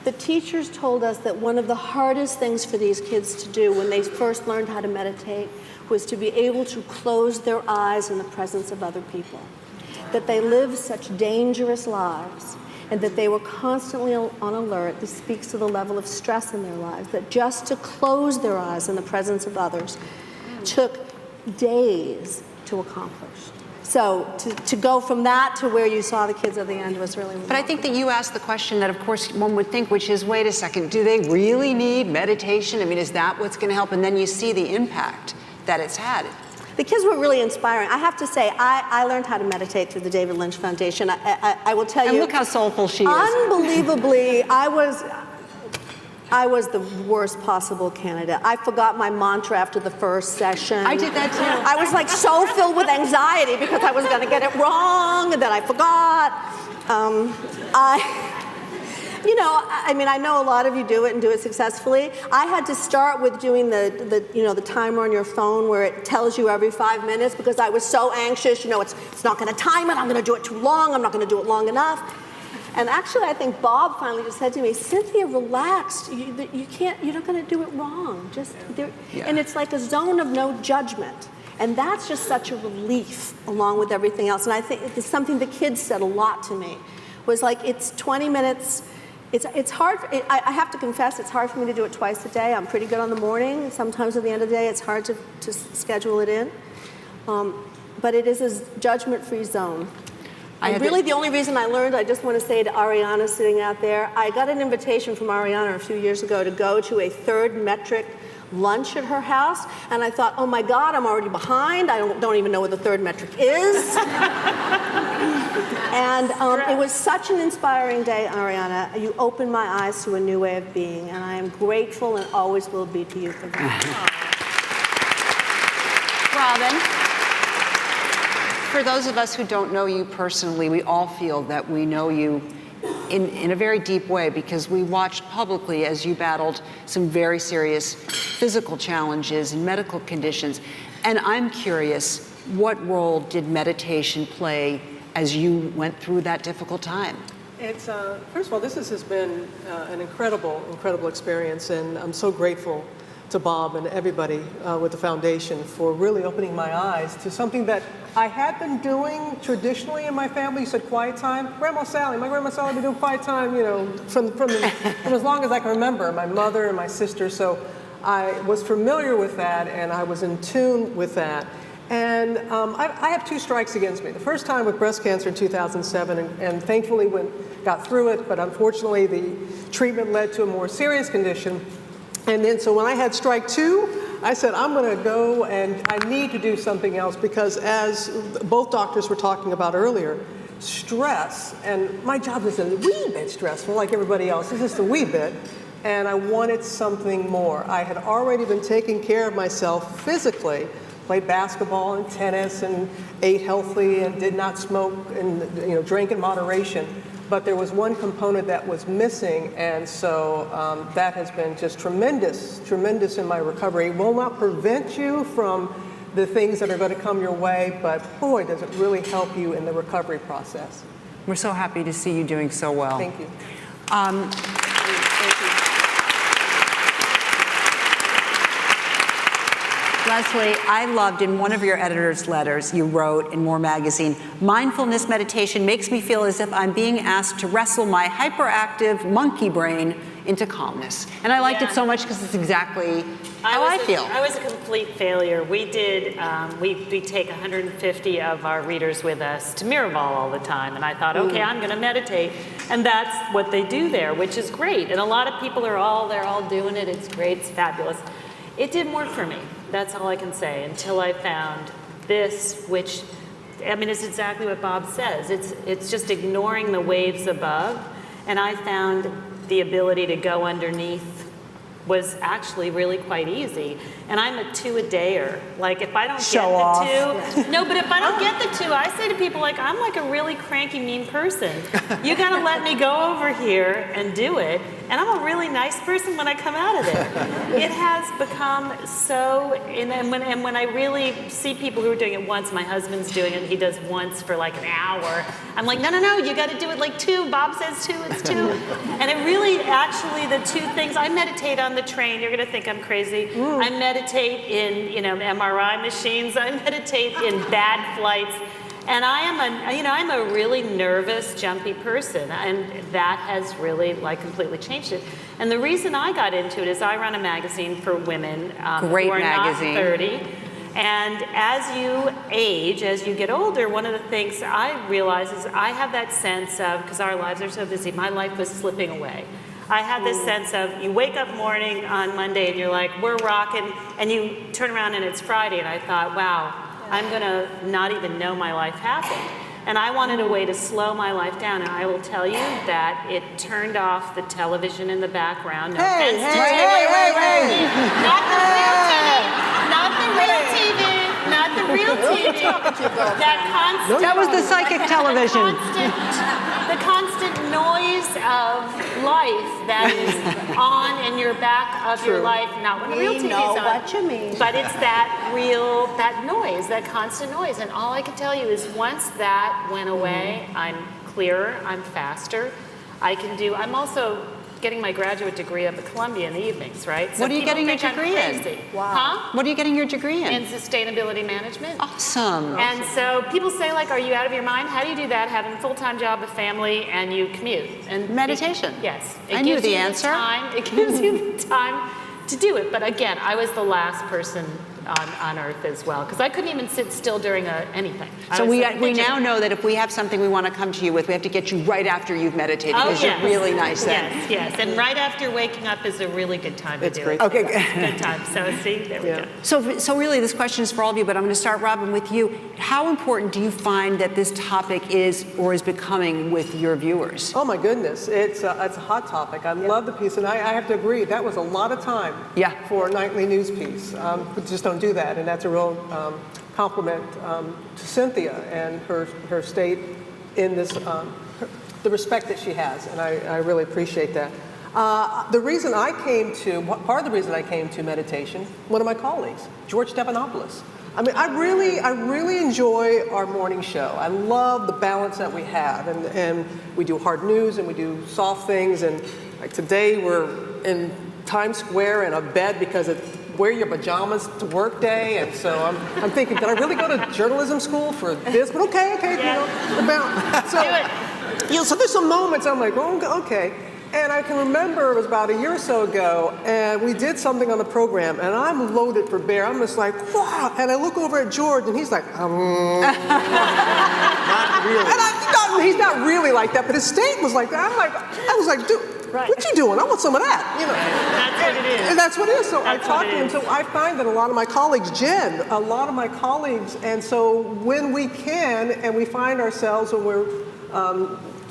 The teachers told us that one of the hardest things for these kids to do when they first learned how to meditate was to be able to close their eyes in the presence of other people. That they lived such dangerous lives and that they were constantly on alert. This speaks to the level of stress in their lives, that just to close their eyes in the presence of others took days to accomplish. So to go from that to where you saw the kids at the end was really remarkable. But I think that you asked the question that, of course, one would think, which is, wait a second, do they really need meditation? I mean, is that what's going to help? And then you see the impact that it's had. The kids were really inspiring. I have to say, I learned how to meditate through the David Lynch Foundation. I will tell you. And look how soulful she is. Unbelievably, I was the worst possible candidate. I forgot my mantra after the first session. I did that too. I was like so filled with anxiety because I was going to get it wrong, and then I forgot. I mean, I know a lot of you do it and do it successfully. I had to start with doing the timer on your phone where it tells you every 5 minutes because I was so anxious. It's not going to time it. I'm going to do it too long. I'm not going to do it long enough. And actually, I think Bob finally just said to me, Cynthia, relax. You're not going to do it wrong. And it's like a zone of no judgment. And that's just such a relief along with everything else. And I think it's something the kids said a lot to me, was like, it's 20 minutes. It's hard. I have to confess, it's hard for me to do it twice a day. I'm pretty good on the morning. Sometimes at the end of the day, it's hard to schedule it in. But it is a judgment-free zone. And really, the only reason I learned, I just want to say to Ariana sitting out there, I got an invitation from Ariana a few years ago to go to a third metric lunch at her house, and I thought, oh my God, I'm already behind. I don't even know what the third metric is. And it was such an inspiring day, Ariana. You opened my eyes to a new way of being, and I am grateful and always will be to you for that. Robin, for those of us who don't know you personally, we all feel that we know you in a very deep way because we watched publicly as you battled some very serious physical challenges and medical conditions. And I'm curious, what role did meditation play as you went through that difficult time? It's, first of all, this has been an incredible experience, and I'm so grateful to Bob and everybody with the foundation for really opening my eyes to something that I had been doing traditionally in my family. You said quiet time. My grandma Sally had been doing quiet time, you know, from as long as I can remember, my mother and my sister. So I was familiar with that, and I was in tune with that. And I have 2 strikes against me. The first time with breast cancer in 2007, and thankfully got through it, but unfortunately the treatment led to a more serious condition. And then so when I had strike 2, I said, I'm going to go and I need to do something else because as both doctors were talking about earlier, stress, and my job is a wee bit stressful like everybody else, it's just a wee bit, and I wanted something more. I had already been taking care of myself physically, played basketball and tennis and ate healthy and did not smoke and drank in moderation. But there was one component that was missing, and so that has been just tremendous in my recovery. It will not prevent you from the things that are going to come your way, but boy, does it really help you in the recovery process. We're so happy to see you doing so well. Thank you. Thank you. Leslie, I loved in one of your editor's letters you wrote in More Magazine, mindfulness meditation makes me feel as if I'm being asked to wrestle my hyperactive monkey brain into calmness. And I liked it so much because it's exactly how I feel. I was a complete failure. We did, we take 150 of our readers with us to Miraval all the time. And I thought, okay, I'm going to meditate. And that's what they do there, which is great. And a lot of people they're all doing it. It's great, it's fabulous. It didn't work for me. That's all I can say, until I found this, which, I mean, it's exactly what Bob says. It's just ignoring the waves above. And I found the ability to go underneath was actually really quite easy. And I'm a 2-a-dayer. Like, if I don't get the 2, no, but if I don't get the 2, I say to people, like, I'm like a really cranky, mean person. You gotta let me go over here and do it. And I'm a really nice person when I come out of there. It has become so, and when I really see people who are doing it once, my husband's doing it, he does once for like an hour. I'm like, no, you gotta do it like 2. Bob says 2, it's 2. And it really, actually, the 2 things, I meditate on the train. You're gonna think I'm crazy. I meditate in, MRI machines. I meditate in bad flights. And I'm a really nervous, jumpy person, and that has really completely changed it. And the reason I got into it is I run a magazine for women Great who are magazine. not 30. And as you age, as you get older, one of the things I realize is I have that sense of, because our lives are so busy, my life was slipping away. I had this sense of, you wake up morning on Monday and you're like, we're rocking, and you turn around and it's Friday, and I thought, wow, I'm gonna not even know my life happened. And I wanted a way to slow my life down, and I will tell you that it turned off the television in the background. No offense to TV. Not the real TV. Not the real TV. That constant. That was the psychic television. The constant noise of life that is on in your back of your life, not when the real TV's on. We know what you mean. But it's that noise, that constant noise. And all I can tell you is once that went away, I'm clearer, I'm faster. I'm also getting my graduate degree up at Columbia in the evenings, right? So what are you getting your degree in? Wow. Huh? What are you getting your degree in? In sustainability management. Awesome. And so people say, like, are you out of your mind? How do you do that, having a full-time job, a family, and you commute? And meditation. Yes. I knew the answer. It gives you the time to do it. But again, I was the last person on Earth as well, because I couldn't even sit still during anything. So we now know that if we have something we want to come to you with, we have to get you right after you've meditated, because you're really nice then. Yes, and right after waking up is a really good time to do it. Okay, good time. So see, there we go. So really, this question is for all of you, but I'm going to start, Robin, with you. How important do you find that this topic is or is becoming with your viewers? Oh my goodness, it's a hot topic. I love the piece, and I have to agree, that was a lot of time for a nightly news piece. We just don't do that, and that's a real compliment to Cynthia and her state in this, the respect that she has, and I really appreciate that. Part of the reason I came to meditation, one of my colleagues, George Stephanopoulos. I mean, I really enjoy our morning show. I love the balance that we have, and we do hard news and we do soft things, and like today we're in Times Square in a bed because it's wear your pajamas to work day, and so I'm thinking, did I really go to journalism school for this? But okay, so there's some moments I'm like, oh, okay. And I can remember it was about a year or so ago, and we did something on the program, and I'm loaded for bear. I'm just like, wow. And I look over at George, and he's like, Not really. And he's not really like that, but his state was like that. I was like, dude, what you doing? I want some of that. You know. That's what it is. And that's what it is. So I talked to him. So I find that a lot of my colleagues, and so when we can, and we find ourselves when we're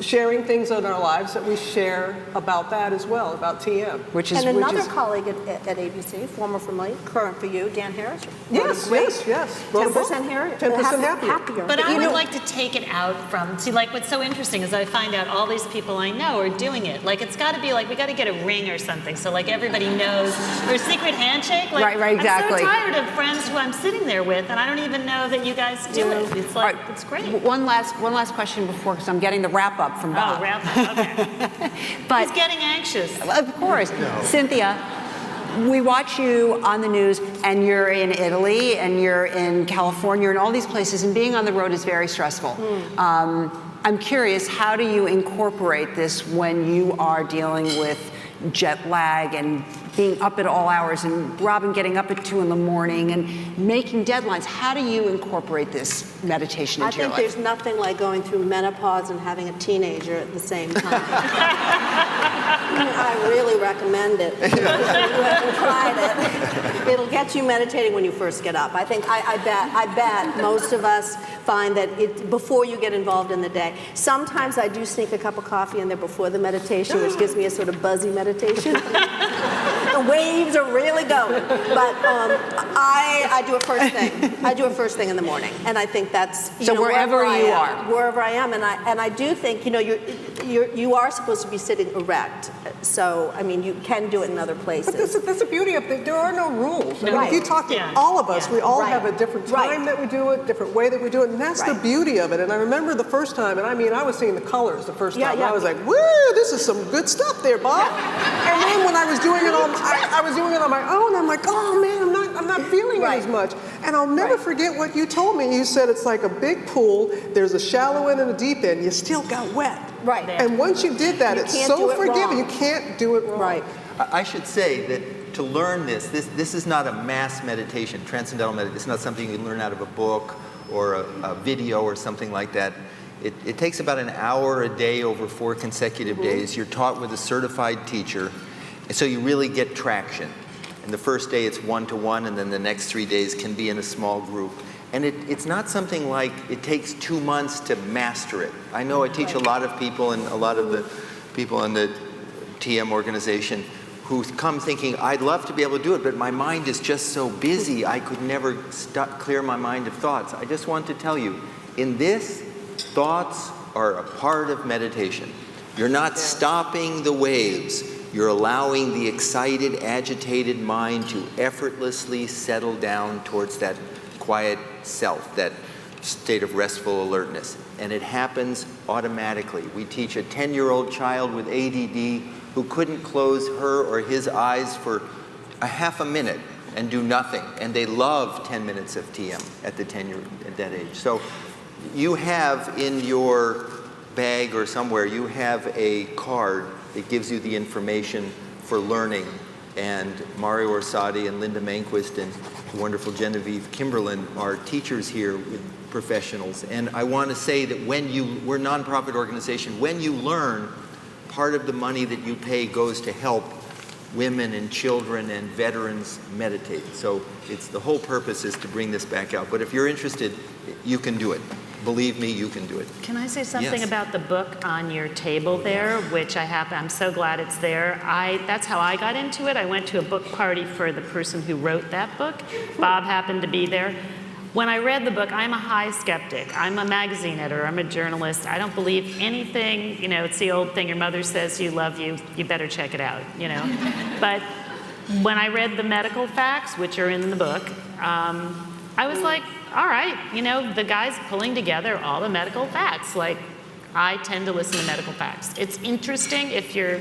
sharing things in our lives, that we share about that as well, about TM. And another colleague at ABC, former from me, current for you, Dan Harris. Yes. 10% here, 10% happier. But I would like to take it out from, see, like what's so interesting is I find out all these people I know are doing it. Like it's got to be like, we got to get a ring or something, so like everybody knows, or a secret handshake. Like, right, exactly. I'm so tired of friends who I'm sitting there with, and I don't even know that you guys do it. It's like, it's great. One last question before, because I'm getting the wrap up from Bob. Oh, wrap up, okay. But he's getting anxious. Of course. No. Cynthia, we watch you on the news, and you're in Italy, and you're in California, and all these places, and being on the road is very stressful. I'm curious, how do you incorporate this when you are dealing with jet lag and being up at all hours, and Robin getting up at 2 in the morning and making deadlines? How do you incorporate this meditation into your life? I think there's nothing like going through menopause and having a teenager at the same time. I really recommend it. If you haven't tried it, it'll get you meditating when you first get up. I think, I bet most of us find that before you get involved in the day. Sometimes I do sneak a cup of coffee in there before the meditation, which gives me a sort of buzzy meditation. The waves are really going. But I do it first thing. I do it first thing in the morning, and I think that's wherever you are, wherever I am, and I do think you are supposed to be sitting erect. So I mean, you can do it in other places. But that's the beauty of it. There are no rules. No. I mean, if you talk to all of us, we all have a different time that we do it, different way that we do it, and that's the beauty of it. And I remember the first time, and I mean, I was seeing the colors the first time. I was like, woo, this is some good stuff there, Bob. And then when I was doing it on my own, I'm like, oh man, I'm not feeling it as much. And I'll never forget what you told me. You said it's like a big pool. There's a shallow end and a deep end. You still got wet. Right. And once you did that, it's so forgiving. You can't do it wrong. Right. I should say that to learn this is not a mass meditation, transcendental meditation. It's not something you learn out of a book or a video or something like that. It takes about an hour a day over 4 consecutive days. You're taught with a certified teacher, and so you really get traction. And the first day it's 1-to-1, and then the next 3 days can be in a small group. And it's not something like it takes 2 months to master it. I know I teach a lot of people, and a lot of the people in the TM organization who come thinking, I'd love to be able to do it, but my mind is just so busy, I could never clear my mind of thoughts. I just want to tell you, in this, thoughts are a part of meditation. You're not stopping the waves. You're allowing the excited, agitated mind to effortlessly settle down towards that quiet self, that state of restful alertness. And it happens automatically. We teach a 10-year-old child with ADD who couldn't close her or his eyes for a half a minute and do nothing. And they love 10 minutes of TM at that age. So you have in your bag or somewhere, you have a card that gives you the information for learning and Mario Orsatti and Linda Manquist and the wonderful Genevieve Kimberlin are teachers here with professionals. And I want to say that we're a nonprofit organization. When you learn, part of the money that you pay goes to help women and children and veterans meditate. So the whole purpose is to bring this back out. But if you're interested, you can do it. Believe me, you can do it. Can I say something Yes. about the book on your table there, which I'm so glad it's there. That's how I got into it. I went to a book party for the person who wrote that book. Bob happened to be there. When I read the book, I'm a high skeptic. I'm a magazine editor, I'm a journalist. I don't believe anything, it's the old thing, your mother says you love you, you better check it out, But when I read the medical facts, which are in the book, I was like, all right, the guy's pulling together all the medical facts. Like, I tend to listen to medical facts. It's interesting if you're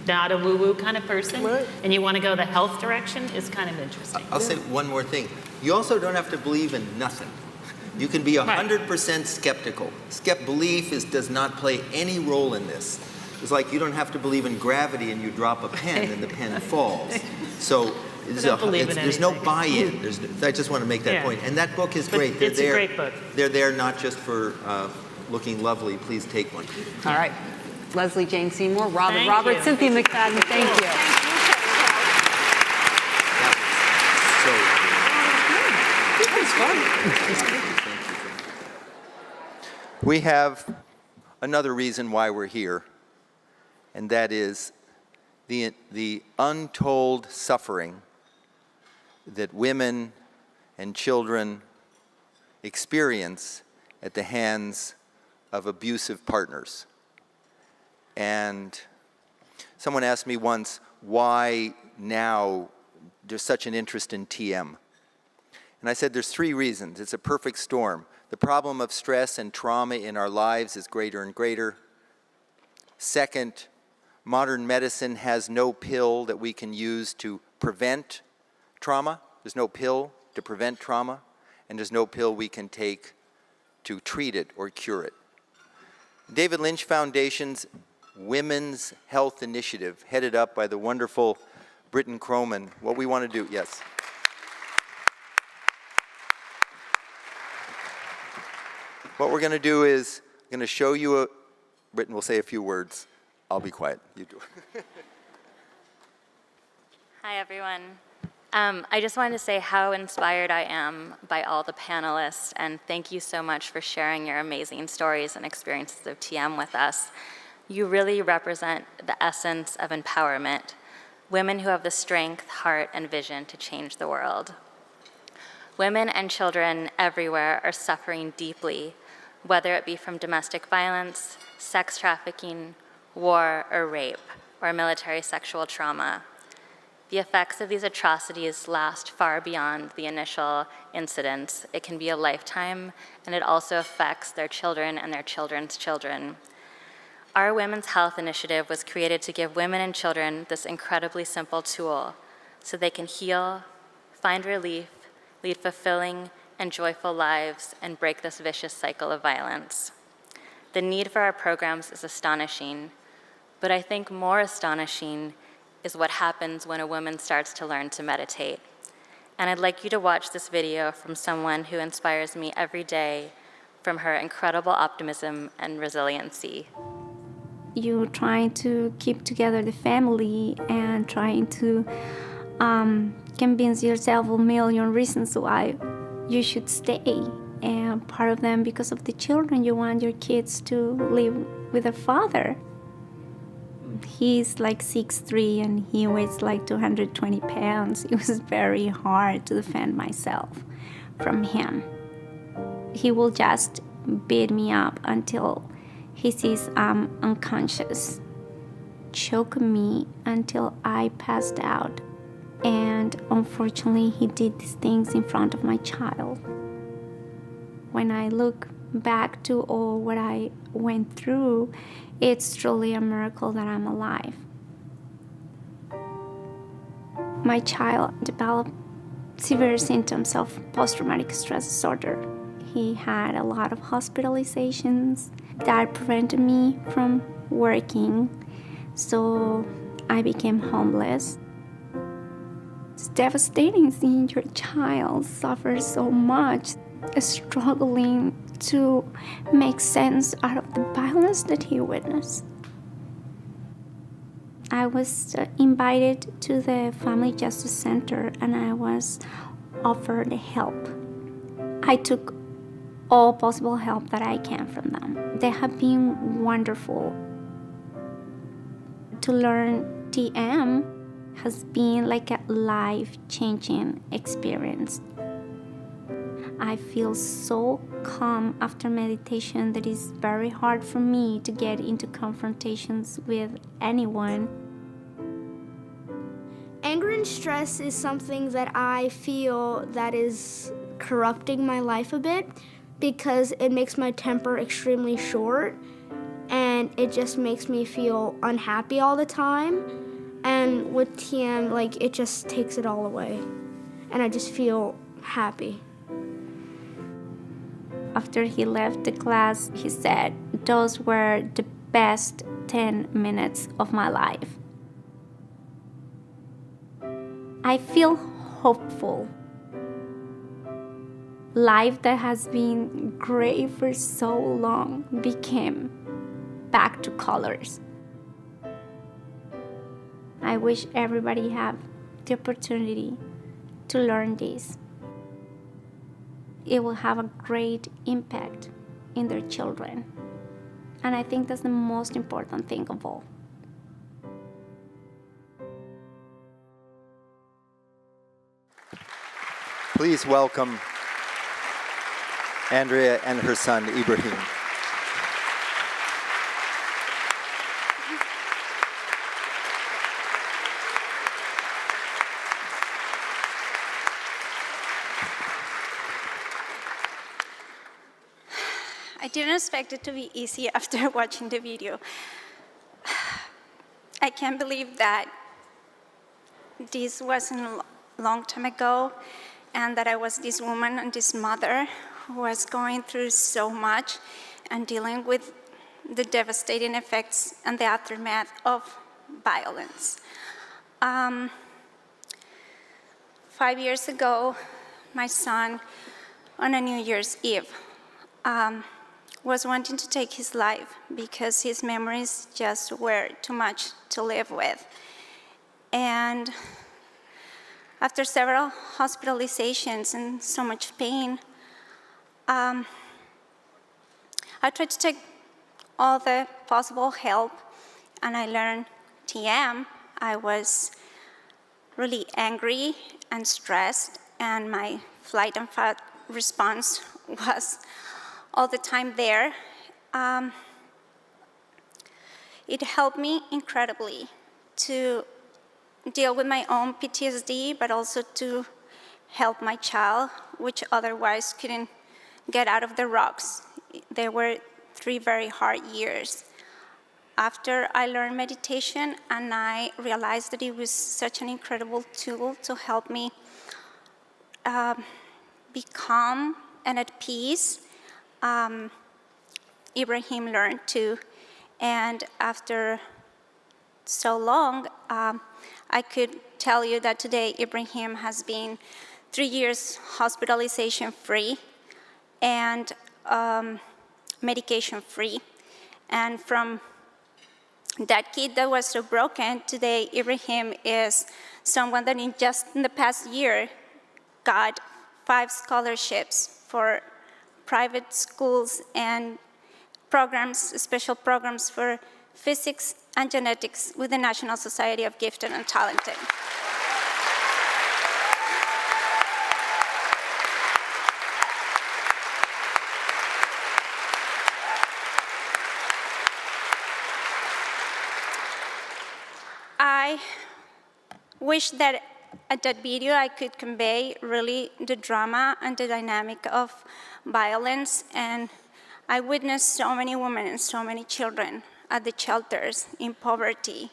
not a woo-woo kind of person, and you want to go the health direction, it's kind of interesting. I'll say one more thing. You also don't have to believe in nothing. You can be 100% skeptical. Belief does not play any role in this. It's like you don't have to believe in gravity and you drop a pen and the pen falls. So there's no buy-in. I just want to make that point. And that book is great. It's a great book. They're there not just for looking lovely. Please take one. All right. Leslie Jane Seymour, Robert Thank Roberts, you. Cynthia McFadden, thank you. We have another reason why we're here, and that is the untold suffering that women and children experience at the hands of abusive partners. And someone asked me once why now there's such an interest in TM. And I said there's 3 reasons. It's a perfect storm. The problem of stress and trauma in our lives is greater and greater. Second, modern medicine has no pill that we can use to prevent trauma. There's no pill to prevent trauma, and there's no pill we can take to treat it or cure it. David Lynch Foundation's Women's Health Initiative, headed up by the wonderful Britton Croman. What we want to do, yes. What we're going to do is, I'm going to show you Britton will say a few words. I'll be quiet. You do. Hi, everyone. I just wanted to say how inspired I am by all the panelists, and thank you so much for sharing your amazing stories and experiences of TM with us. You really represent the essence of empowerment, women who have the strength, heart, and vision to change the world. Women and children everywhere are suffering deeply, whether it be from domestic violence, sex trafficking, war or rape, or military sexual trauma. The effects of these atrocities last far beyond the initial incidents. It can be a lifetime, and it also affects their children and their children's children. Our Women's Health Initiative was created to give women and children this incredibly simple tool so they can heal, find relief, lead fulfilling and joyful lives, and break this vicious cycle of violence. The need for our programs is astonishing, but I think more astonishing is what happens when a woman starts to learn to meditate. And I'd like you to watch this video from someone who inspires me every day from her incredible optimism and resiliency. You trying to keep together the family and trying to convince yourself a million reasons why you should stay. And part of them because of the children, you want your kids to live with their father. He's like 6'3" and he weighs like 220 pounds. It was very hard to defend myself from him. He will just beat me up until he sees I'm unconscious, choke me until I passed out. And unfortunately, he did these things in front of my child. When I look back to all what I went through, it's truly a miracle that I'm alive. My child developed severe symptoms of post-traumatic stress disorder. He had a lot of hospitalizations that prevented me from working, so I became homeless. It's devastating seeing your child suffer so much, struggling to make sense out of the violence that he witnessed. I was invited to the Family Justice Center and I was offered help. I took all possible help that I can from them. They have been wonderful. To learn TM has been like a life-changing experience. I feel so calm after meditation that it's very hard for me to get into confrontations with anyone. Anger and stress is something that I feel that is corrupting my life a bit because it makes my temper extremely short and it just makes me feel unhappy all the time. And with TM, like, it just takes it all away and I just feel happy. After he left the class, he said, "Those were the best 10 minutes of my life." I feel hopeful. Life that has been gray for so long became back to colors. I wish everybody had the opportunity to learn this. It will have a great impact in their children. And I think that's the most important thing of all. Please welcome Andrea and her son, Ibrahim. I didn't expect it to be easy after watching the video. I can't believe that this wasn't a long time ago and that I was this woman and this mother who was going through so much and dealing with the devastating effects and the aftermath of violence. 5 years ago, my son, on a New Year's Eve, was wanting to take his life because his memories just were too much to live with. And after several hospitalizations and so much pain, I tried to take all the possible help, and I learned TM. I was really angry and stressed, and my flight and fight response was all the time there. It helped me incredibly to deal with my own PTSD, but also to help my child, which otherwise couldn't get out of the rocks. There were 3 very hard years. After I learned meditation and I realized that it was such an incredible tool to help me be calm and at peace, Ibrahim learned too. And after so long, I could tell you that today Ibrahim has been 3 years hospitalization-free and medication-free. And from that kid that was so broken, today Ibrahim is someone that in the past year got 5 scholarships for private schools and programs, special programs for physics and genetics with the National Society of Gifted and Talented. I wish that at that video I could convey really the drama and the dynamic of violence, and I witnessed so many women and so many children at the shelters in poverty,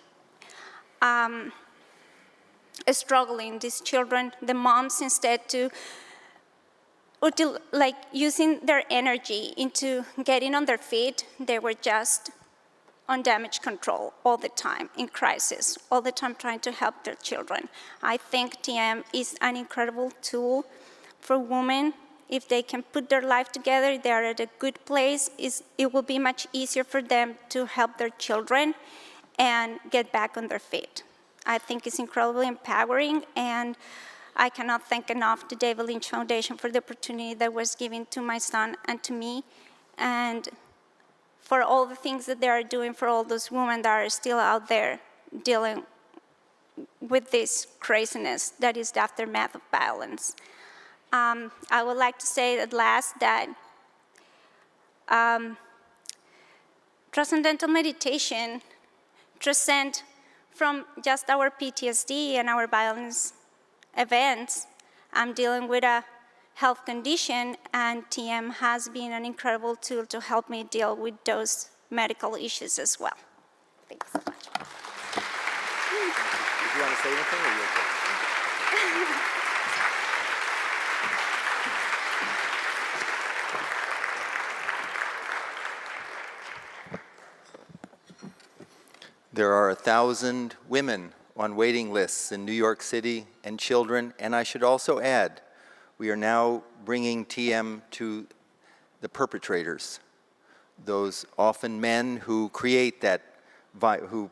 struggling. These children, the moms, instead to like using their energy into getting on their feet, they were just on damage control all the time, in crisis, all the time trying to help their children. I think TM is an incredible tool for women. If they can put their life together, they are at a good place. It will be much easier for them to help their children and get back on their feet. I think it's incredibly empowering, and I cannot thank enough the David Lynch Foundation for the opportunity that was given to my son and to me, and for all the things that they are doing for all those women that are still out there dealing with this craziness that is the aftermath of violence. I would like to say at last that Transcendental Meditation transcends from just our PTSD and our violence events. I'm dealing with a health condition, and TM has been an incredible tool to help me deal with those medical issues as well. Thank you so much. Did you want to say anything, or are you okay? There are 1,000 women on waiting lists in New York City and children, and I should also add, we are now bringing TM to the perpetrators, those often men who create that, who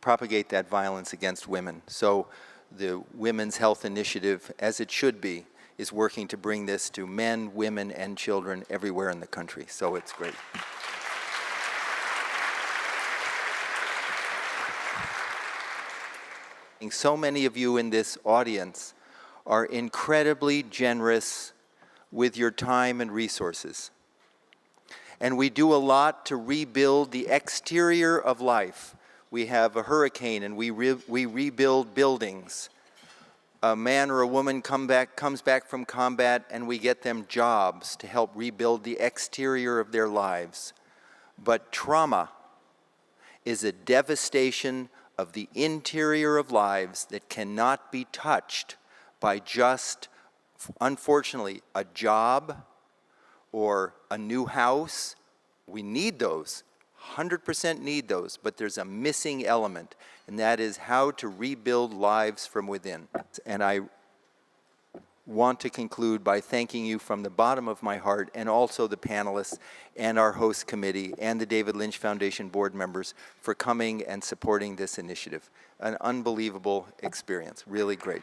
propagate that violence against women. So the Women's Health Initiative, as it should be, is working to bring this to men, women, and children everywhere in the country. So it's great. So many of you in this audience are incredibly generous with your time and resources. And we do a lot to rebuild the exterior of life. We have a hurricane and we rebuild buildings. A man or a woman comes back from combat and we get them jobs to help rebuild the exterior of their lives. But trauma is a devastation of the interior of lives that cannot be touched by just, unfortunately, a job or a new house. We need those, 100% need those, but there's a missing element, and that is how to rebuild lives from within. And I want to conclude by thanking you from the bottom of my heart, and also the panelists and our host committee and the David Lynch Foundation board members for coming and supporting this initiative. An unbelievable experience, really great.